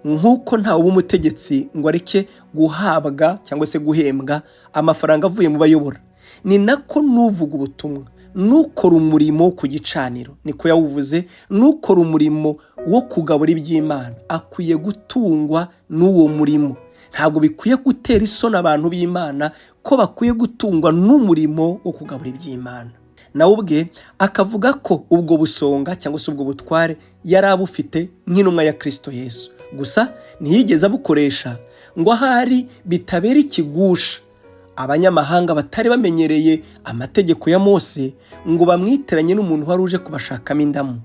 nk'uko ntawe w'umutegetsi ngo areke guhabwa cyangwa se guhembwa amafaranga avuye mu bayobora, ni nako n'uvuga ubutumwa, n'ukora umurimo ku gicaniro, niko yawuvuze, n'ukora umurimo wo kugabura iby'Imana akwiye gutungwa n'uwo murimo. Ntabwo bikwiye gutera isoni abantu b'Imana ko bakwiye gutungwa n'umurimo wo kugabura iby'Imana. Nawe ubwe akavuga ko ubwo busonga cyangwa se ubwo butware yari abufite nk'intumwa ya Kristo Yesu. gusa ntiyigeze abukoresha ngo ahari bitabera ikigusha abanyamahanga batari bamenyereye amategeko ya Mose ngo bamwiteranye n'umuntu wari uje kubashakamo indamu.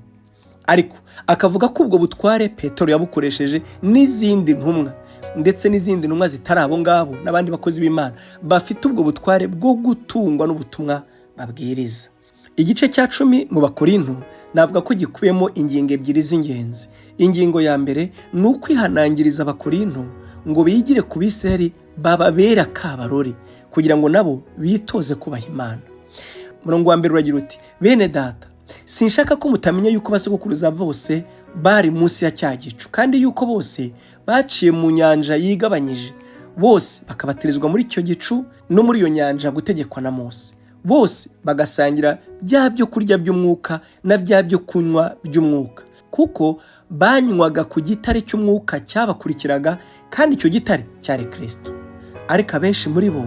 Ariko akavuga ko ubwo butware Petero yabukoresheje n'izindi ntumwa, ndetse n'izindi ntumwa zitari abo ngabo n'abandi bakozi b'Imana bafite ubwo butware bwo gutungwa n'ubutumwa babwiriza. Igice cya 10 mu Bakorinto navuga ko gikubiyemo ingingo ebyiri z'ingenzi. Ingingo ya mbere ni ukwihanangiriza Abakorinto ngo bigire ku Bisirayeli bababera kabarore kugira ngo nabo bitoze kubaha Imana. Murongo wa mbere uragira uti, bene data, sinshaka ko mutamenya yuko basogokuruza bose bari munsi ya cya gicu, kandi yuko bose baciye mu nyanja yigabanyije, bose bakabatirizwa muri icyo gicu no muri iyo nyanja gutegekwa na Mose. Bose bagasangira bya byo kurya by'umwuka na bya byo kunywa by'umwuka, kuko banywaga ku gitare cy'umwuka cyabakurikiraga, kandi icyo gitare cyari Kristo. Ariko abenshi muri bo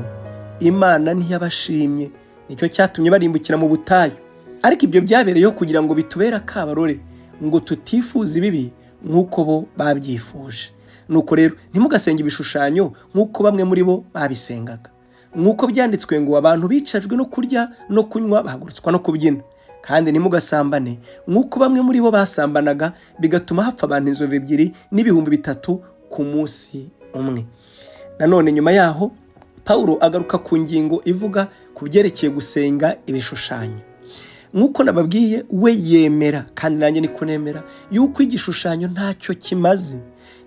Imana ntiyabashimye, nicyo cyatumye barimbukira mu butayu. Ariko ibyo byabereyeho kugira ngo bitubere akabarore ngo tutifuza ibibi nk'uko bo babyifuje. Nuko rero ntimugasenge ibishushanyo nk'uko bamwe muri bo babisengaga, nk'uko byanditswe ngo abantu bicajwe no kurya no kunywa bahagurutswa no kubyina. Kandi ntimugasambane nk'uko bamwe muri bo basambanaga, bigatuma hapfa abantu 2,000 n'ibihumbi 3 ku munsi umwe. Nanone nyuma yaho Paulo agaruka ku ngingo ivuga ku byerekeye gusenga ibishushanyo. Nk'uko nababwiye, we yemera kandi nanjye niko nemera yuko igishushanyo ntacyo kimaze,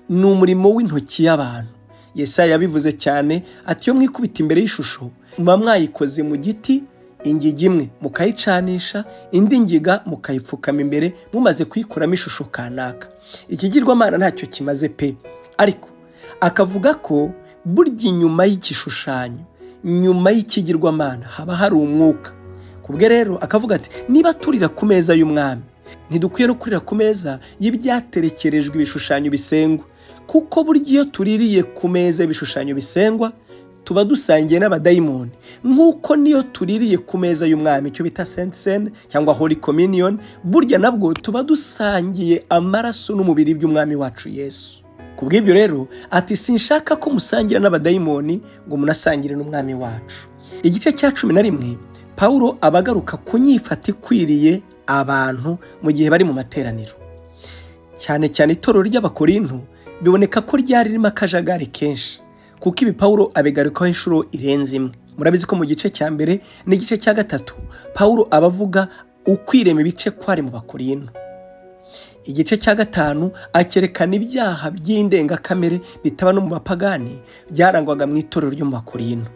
ni umurimo w'intoki y'abantu. Yesaya yabivuze cyane ati, yo mwikubita imbere y'ishusho muba mwayikoze mu giti ingigi imwe mukayicanisha, indi ngiga mukayipfukama imbere mumaze kuyikuramo ishusho kanaka. Ikigirwamana ntacyo kimaze pe. Ariko akavuga ko burya inyuma y'igishushanyo, nyuma y'ikigirwamana haba hari umwuka. Kubwe rero akavuga ati, niba turira ku meza y'umwami, ntidukwiye no kurira ku meza y'ibyaterekerejwe ibishushanyo bisengwa, kuko burya iyo tuririye ku meza y'ibishushanyo bisengwa tuba dusangiye n'abadayimoni, nk'uko niyo tuririye ku meza y'umwami, icyo bita Saint Seine cyangwa Holy Communion, burya nabwo tuba dusangiye amaraso n'umubiri by'umwami wacu Yesu. Kubw'ibyo rero ati, sinshaka ko musangira n'abadayimoni ngo munasangire n'umwami wacu. Igice cya 11 Paulo abagaruka kunyifata ikwiriye abantu mu gihe bari mu materaniro. Cyane cyane itorero ry'Abakorinto biboneka ko ryari ririmo akajagari kenshi, kuko ibi Paulo abigarukaho inshuro irenze imwe. Murabizi ko mu gice cya mbere n'igice cya 3 Paulo abavuga ukwirema ibice kwari mu Bakorinto. Igice cya 5 akerekana ibyaha by'indengakamere bitaba no mu bapagani byarangwaga mu itorero ryo mu Bakorinto.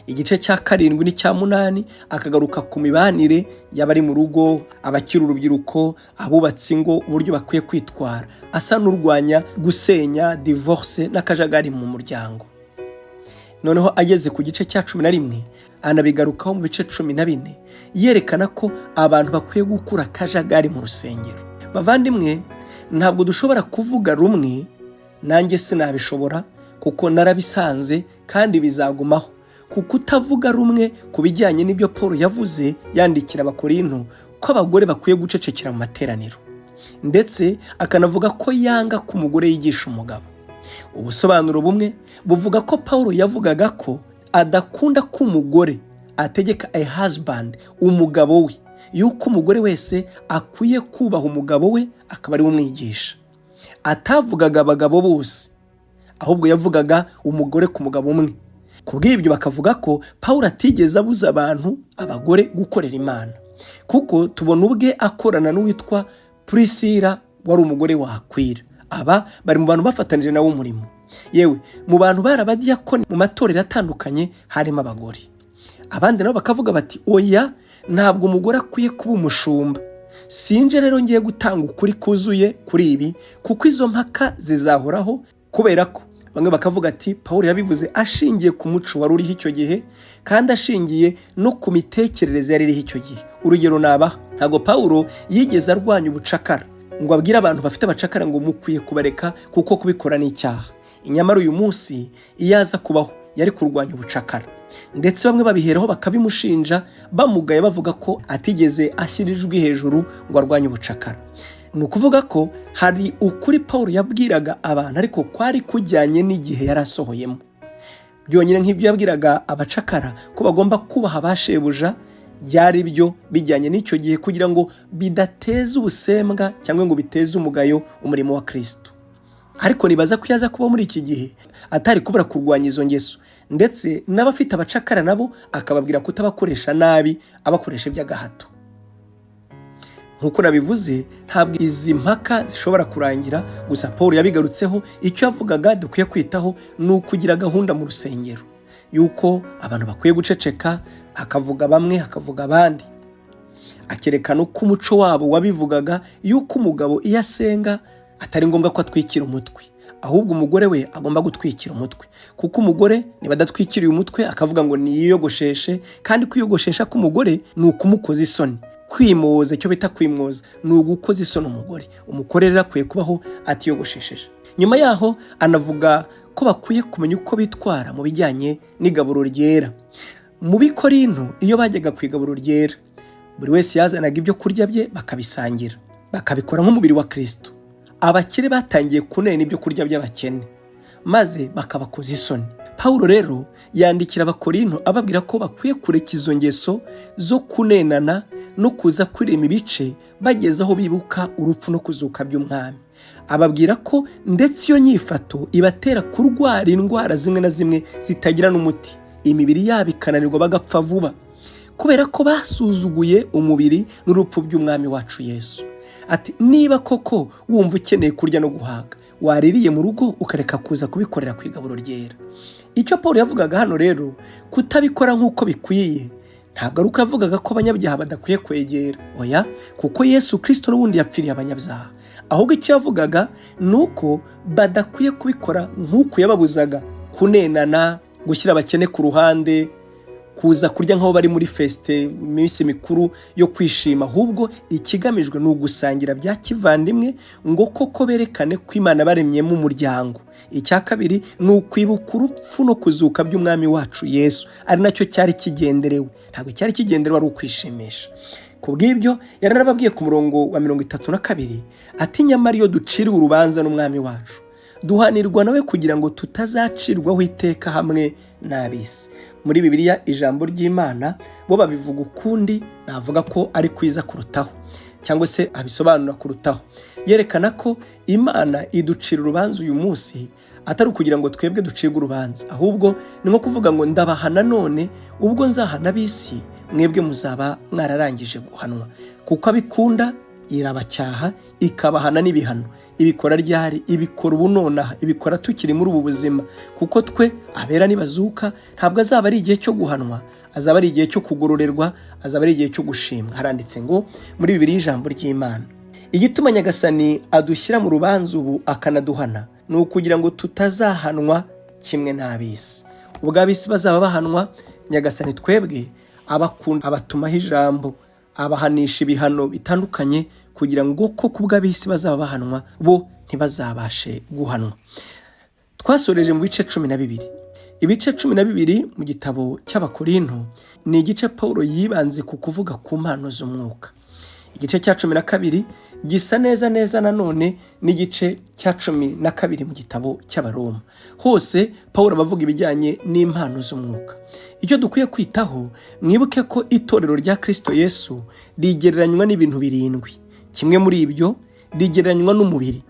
Igice cya 7 n'icya 8 akagaruka ku mibanire y'abari mu rugo, abakiri urubyiruko, abubatsi ngo uburyo bakwiye kwitwara, asa n'urwanya gusenya, divorce n'akajagari mu muryango. Noneho ageze ku gice cya 11 anabigarukaho mu bice 14 yerekana ko abantu bakwiye gukura akajagari mu rusengero. Bavandimwe, ntabwo dushobora kuvuga rumwe, nanjye sinabishobora kuko narabisanze kandi bizagumaho. Kuko utavuga rumwe ku bijyanye n'ibyo Paulo yavuze yandikira Abakorinto ko abagore bakwiye gucecekera mu materaniro, ndetse akanavuga ko yanga ko umugore yigisha umugabo. Ubusobanuro bumwe buvuga ko Paulo yavugaga ko adakunda ko umugore ategeka a husband, umugabo we, yuko umugore wese akwiye kubaha umugabo we akaba ari we umwigisha. Atavugaga abagabo bose, ahubwo yavugaga umugore ku mugabo umwe. Kubw'ibyo bakavuga ko Paulo atigeze abuza abantu, abagore, gukorera Imana, kuko tubona ubwe akorana n'uwitwa Priscilla wari umugore wa Akwila. Aba bari mu bantu bafatanije nawe umurimo. Yewe mu bantu barabadiyakoni mu matorero atandukanye harimo abagore. Abandi nabo bakavuga bati, oya, ntabwo umugore akwiye kuba umushumba. Sinje rero ngiye gutanga ukuri kuzuye kuri ibi, kuko izo mpaka zizahoraho, kubera ko bamwe bakavuga ati Paulo yabivuze ashingiye ku muco wari uriho icyo gihe, kandi ashingiye no ku mitekerereze yari iriho icyo gihe. Urugero nabaha, ntabwo Paulo yigeze arwanya ubucakara ngo abwire abantu bafite abacakara ngo mukwiye kubareka kuko kubikora ni icyaha. Inyamara uyu munsi iyo aza kubaho yari kurwanya ubucakara, ndetse bamwe babiheraho bakabimushinja bamugaye bavuga ko atigeze ashyira ijwi hejuru ngo arwanye ubucakara. ni ukuvuga ko hari ukuri Pawulo yabwiraga abantu ariko kwari kujyanye n'igihe yari asohoyemo. Byonyine nk'ibyo yabwiraga abacakara ko bagomba kubaha abashebuja, byari byo bijyanye n'icyo gihe kugira ngo bidateza ubusembwa cyangwa ngo biteze umugayo umurimo wa Kristo. Ariko nibaza ko yaza kuba muri iki gihe atari kubura kurwanya izo ngeso, ndetse n'abafite abacakara nabo akababwira kutabakoresha nabi, abakoresha by'agahato. Nk'uko nabivuze, ntabwo izi mpaka zishobora kurangira, gusa Pawulo yabigarutseho. Icyo yavugaga dukwiye kwitaho ni ukugira gahunda mu rusengero, yuko abantu bakwiye guceceka, hakavuga bamwe hakavuga abandi. Akerekana uko umuco wabo wabivugaga, yuko umugabo iyo asenga atari ngombwa ko atwikira umutwe, ahubwo umugore we agomba gutwikira umutwe, kuko umugore niba adatwikiriye umutwe akavuga ngo niyiyogosheshe, kandi kwiyogoshesha k'umugore ni ukumukoza isoni. Kwimoza, icyo bita kwimoza, ni ugukoza isoni umugore. Umugore rero akwiye kubaho atiyogoshesheje. Nyuma yaho anavuga ko bakwiye kumenya uko bitwara mu bijyanye n'igaburo ryera. Mu Bikorinto iyo bajyaga ku igaburo ryera, buri wese yazanaga ibyo kurya bye bakabisangira, bakabikora nk'umubiri wa Kristo. Abakire batangiye kunena ibyo kurya by'abakene, maze bakabakoza isoni. Pawulo rero yandikira Abakorinto ababwira ko bakwiye kureka izo ngeso zo kunenana no kuza kwirema ibice bageze aho bibuka urupfu no kuzuka by'umwami. Ababwira ko ndetse iyo nyifato ibatera kurwara indwara zimwe na zimwe zitagira n'umuti, imibiri yabo ikananirwa bagapfa vuba, kubera ko basuzuguye umubiri n'urupfu by'umwami wacu Yesu. Ati niba koko wumva ukeneye kurya no guhaga, waririye mu rugo ukareka kuza kubikorera ku igaburo ryera. Icyo Pawulo yavugaga hano rero, kutabikora nk'uko bikwiye, ntabwo ari uko yavugaga ko abanyabyaha badakwiye kwegera, oya, kuko Yesu Kristo n'ubundi yapfiriye abanyabyaha. Ahubwo icyo yavugaga ni uko badakwiye kubikora nk'uko yababuzaga kunenana, gushyira abakene ku ruhande, kuza kurya nk'aho bari muri feste, iminsi mikuru yo kwishima. Ahubwo ikigamijwe ni ugusangira bya kivandimwe, ngo koko berekane ko Imana baremyemo umuryango. Icya kabiri ni ukwibuka urupfu no kuzuka by'umwami wacu Yesu, ari nacyo cyari kigenderewe. Ntabwo cyari kigenderewe ari ukwishimisha. Kubw'ibyo yararababwiye ku murongo wa 32 ati nyamara iyo duciriwe urubanza n'umwami wacu, duhanirwa nawe kugira ngo tutazacirwaho iteka hamwe n'ab'isi. Muri Bibiliya Ijambo ry'Imana bo babivuga ukundi, navuga ko ari kwiza kurutaho, cyangwa se abisobanura kurutaho. Yerekana ko Imana iducira urubanza uyu munsi atari kugira ngo twebwe ducirwe urubanza, ahubwo ni nko kuvuga ngo ndabahana none, ubwo nzahana ab'isi mwebwe muzaba mwararangije guhanwa. Kuko abikunda irabacyaha ikabahana n'ibihano. Ibikora ryari? Ibikora ubu nonaha, ibikora tukiri muri ubu buzima, kuko twe abera nibazuka ntabwo azaba ari igihe cyo guhanwa, azaba ari igihe cyo kugororerwa, azaba ari igihe cyo gushimwa. Haranditse ngo muri Bibiliya Ijambo ry'Imana, igituma Nyagasani adushyira mu rubanza ubu akanaduhana, ni ukugira ngo tutazahanwa kimwe n'ab'isi. Ubwo ab'isi bazaba bahanwa, Nyagasani twebwe abakunda abatumaho ijambo, abahanisha ibihano bitandukanye, kugira ngo koko ubw'ab'isi bazaba bahanwa bo ntibazabashe guhanwa. Twasoreje mu bice 12. Ibice 12 mu gitabo cy'Abakorinto ni igice Pawulo yibanze ku kuvuga ku mpano z'umwuka. Igice cya 12 gisa neza nanone n'igice cya 12 mu gitabo cy'Abaroma. Hose Pawulo bavuga ibijyanye n'impano z'umwuka. Icyo dukwiye kwitaho, mwibuke ko itorero rya Kristo Yesu rigereranywa n'ibintu 7. Kimwe muri ibyo rigereranywa n'umubiri.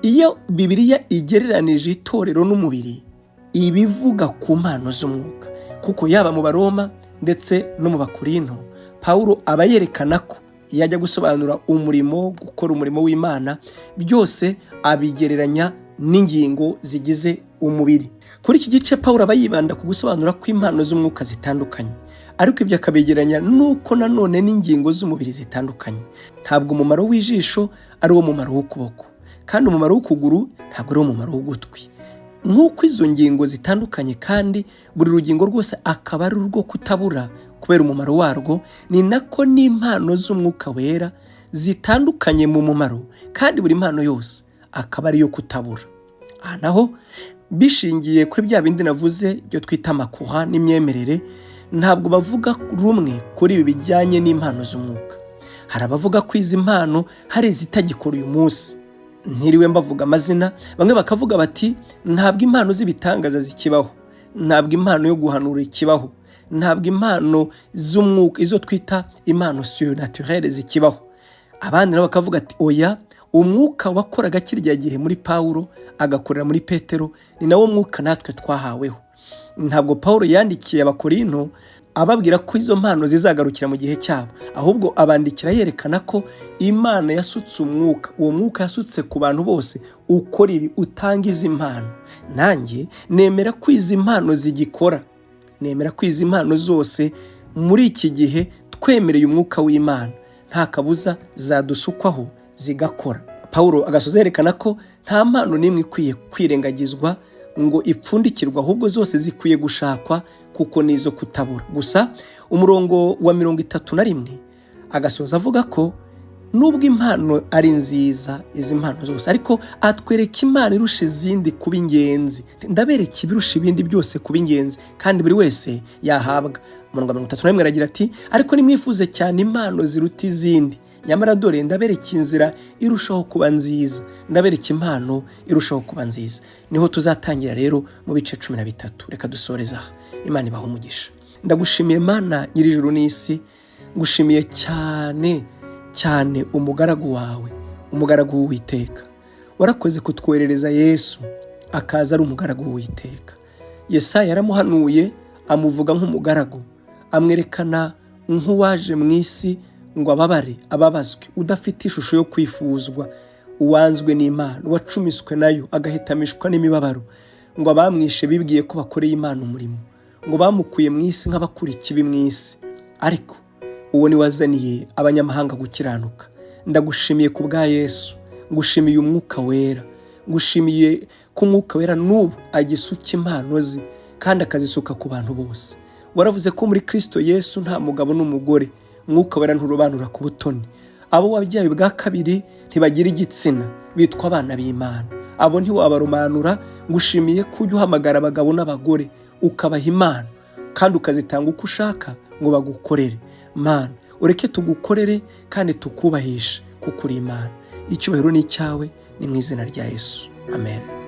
Iyo Bibiliya igereranije itorero n'umubiri, ibivuga ku mpano z'umwuka, kuko yaba mu Baroma ndetse no mu Bakorinto, Pawulo aba yerekana ko iyo ajya gusobanura umurimo, gukora umurimo w'Imana, byose abigereranya n'ingingo zigize umubiri. Kuri iki gice Pawulo aba yibanda ku gusobanura ko impano z'umwuka zitandukanye, ariko ibyo akabegeranya nuko nanone n'ingingo z'umubiri zitandukanye. Ntabwo umumaro w'ijisho ari wo mumaro w'ukuboko, kandi umumaro w'ukuguru ntabwo ari wo mumaro w'ugutwi. Nk'uko izo ngingo zitandukanye kandi buri rugingo rwose akaba ari urwo kutabura kubera umumaro warwo, ni nako n'impano z'umwuka wera zitandukanye mu mumaro, kandi buri mpano yose akaba ari yo kutabura. Aha naho bishingiye kuri bya bindi navuze byo twita amakuha n'imyemerere, ntabwo bavuga rumwe kuri ibi bijyanye n'impano z'umwuka. hari abavuga ko izi mpano hari izitagikora uyu munsi, ntiriwe mbavuga amazina. Bamwe bakavuga bati ntabwo impano z'ibitangaza zikibaho, ntabwo impano yo guhanura ikibaho, ntabwo impano z'umwuka izo twita impano surnaturelle zikibaho. Abandi nabo bakavuga ati oya, umwuka wakoraga kirya gihe muri Pawulo agakorera muri Petero ni nawo mwuka natwe twahaweho. Ntabwo Pawulo yandikiye Abakorinto ababwira ko izo mpano zizagarukira mu gihe cyabo, ahubwo abandikira yerekana ko Imana yasutse umwuka, uwo mwuka yasutse ku bantu bose ukora ibi, utanga izi mpano. Nanjye nemera ko izi mpano zigikora, nemera ko izi mpano zose muri iki gihe twemereye umwuka w'Imana nta kabuza zadusukwaho zigakora. Pawulo agasoza yerekana ko nta mpano n'imwe ikwiye kwirengagizwa ngo ipfundikirwa, ahubwo zose zikwiye gushakwa kuko nizo kutabura. Gusa umurongo wa 31 agasoza avuga ko nubwo impano ari nziza, izi mpano zose, ariko atwereka Imana irusha izindi kuba ingenzi. Ndabereka ibirusha ibindi byose kuba ingenzi kandi buri wese yahabwa. Umurongo wa 31 aragira ati ariko nimwifuze cyane impano ziruta izindi, nyamara dore ndabereka inzira irushaho kuba nziza, ndabereka impano irushaho kuba nziza. Niho tuzatangira rero mu bice 13. Reka dusoreza aha. Imana ibahe umugisha. Ndagushimiye Mana nyir'ijuru n'isi, ngushimiye cyane cyane umugaragu wawe, umugaragu w'Uwiteka. Warakoze kutwoherereza Yesu akaza ari umugaragu w'Uwiteka. Yesaya yaramuhanuye amuvuga nk'umugaragu, amwerekana nk'uwaje mu isi ngo ababare, ababazwe, udafite ishusho yo kwifuzwa, uwanzwe n'Imana, wacumiswe nayo, agahitamishwa n'imibabaro, ngo abamwishe bibwiye ko bakoreye Imana umurimo, ngo bamukuye mu isi nk'abakura ikibi mu isi, ariko uwo ni wazaniye abanyamahanga gukiranuka. Ndagushimiye ku bwa Yesu, ngushimiye umwuka wera, ngushimiye ko umwuka wera n'ubu agisuka impano ze kandi akazisuka ku bantu bose. Waravuze ko muri Kristo Yesu nta mugabo n'umugore, umwuka wera nturobanura ku butoni. Abo wabyaye bwa kabiri ntibagira igitsina, bitwa abana b'Imana. Abo ntiwabaromanura. Ngushimiye ko ujya uhamagara abagabo n'abagore ukabaha impano kandi ukazitanga uko ushaka ngo bagukorere. Mana, ureke tugukorere kandi tukubahishe kuko uri Imana. Icyubahiro ni icyawe, ni mu izina rya Yesu. Amen.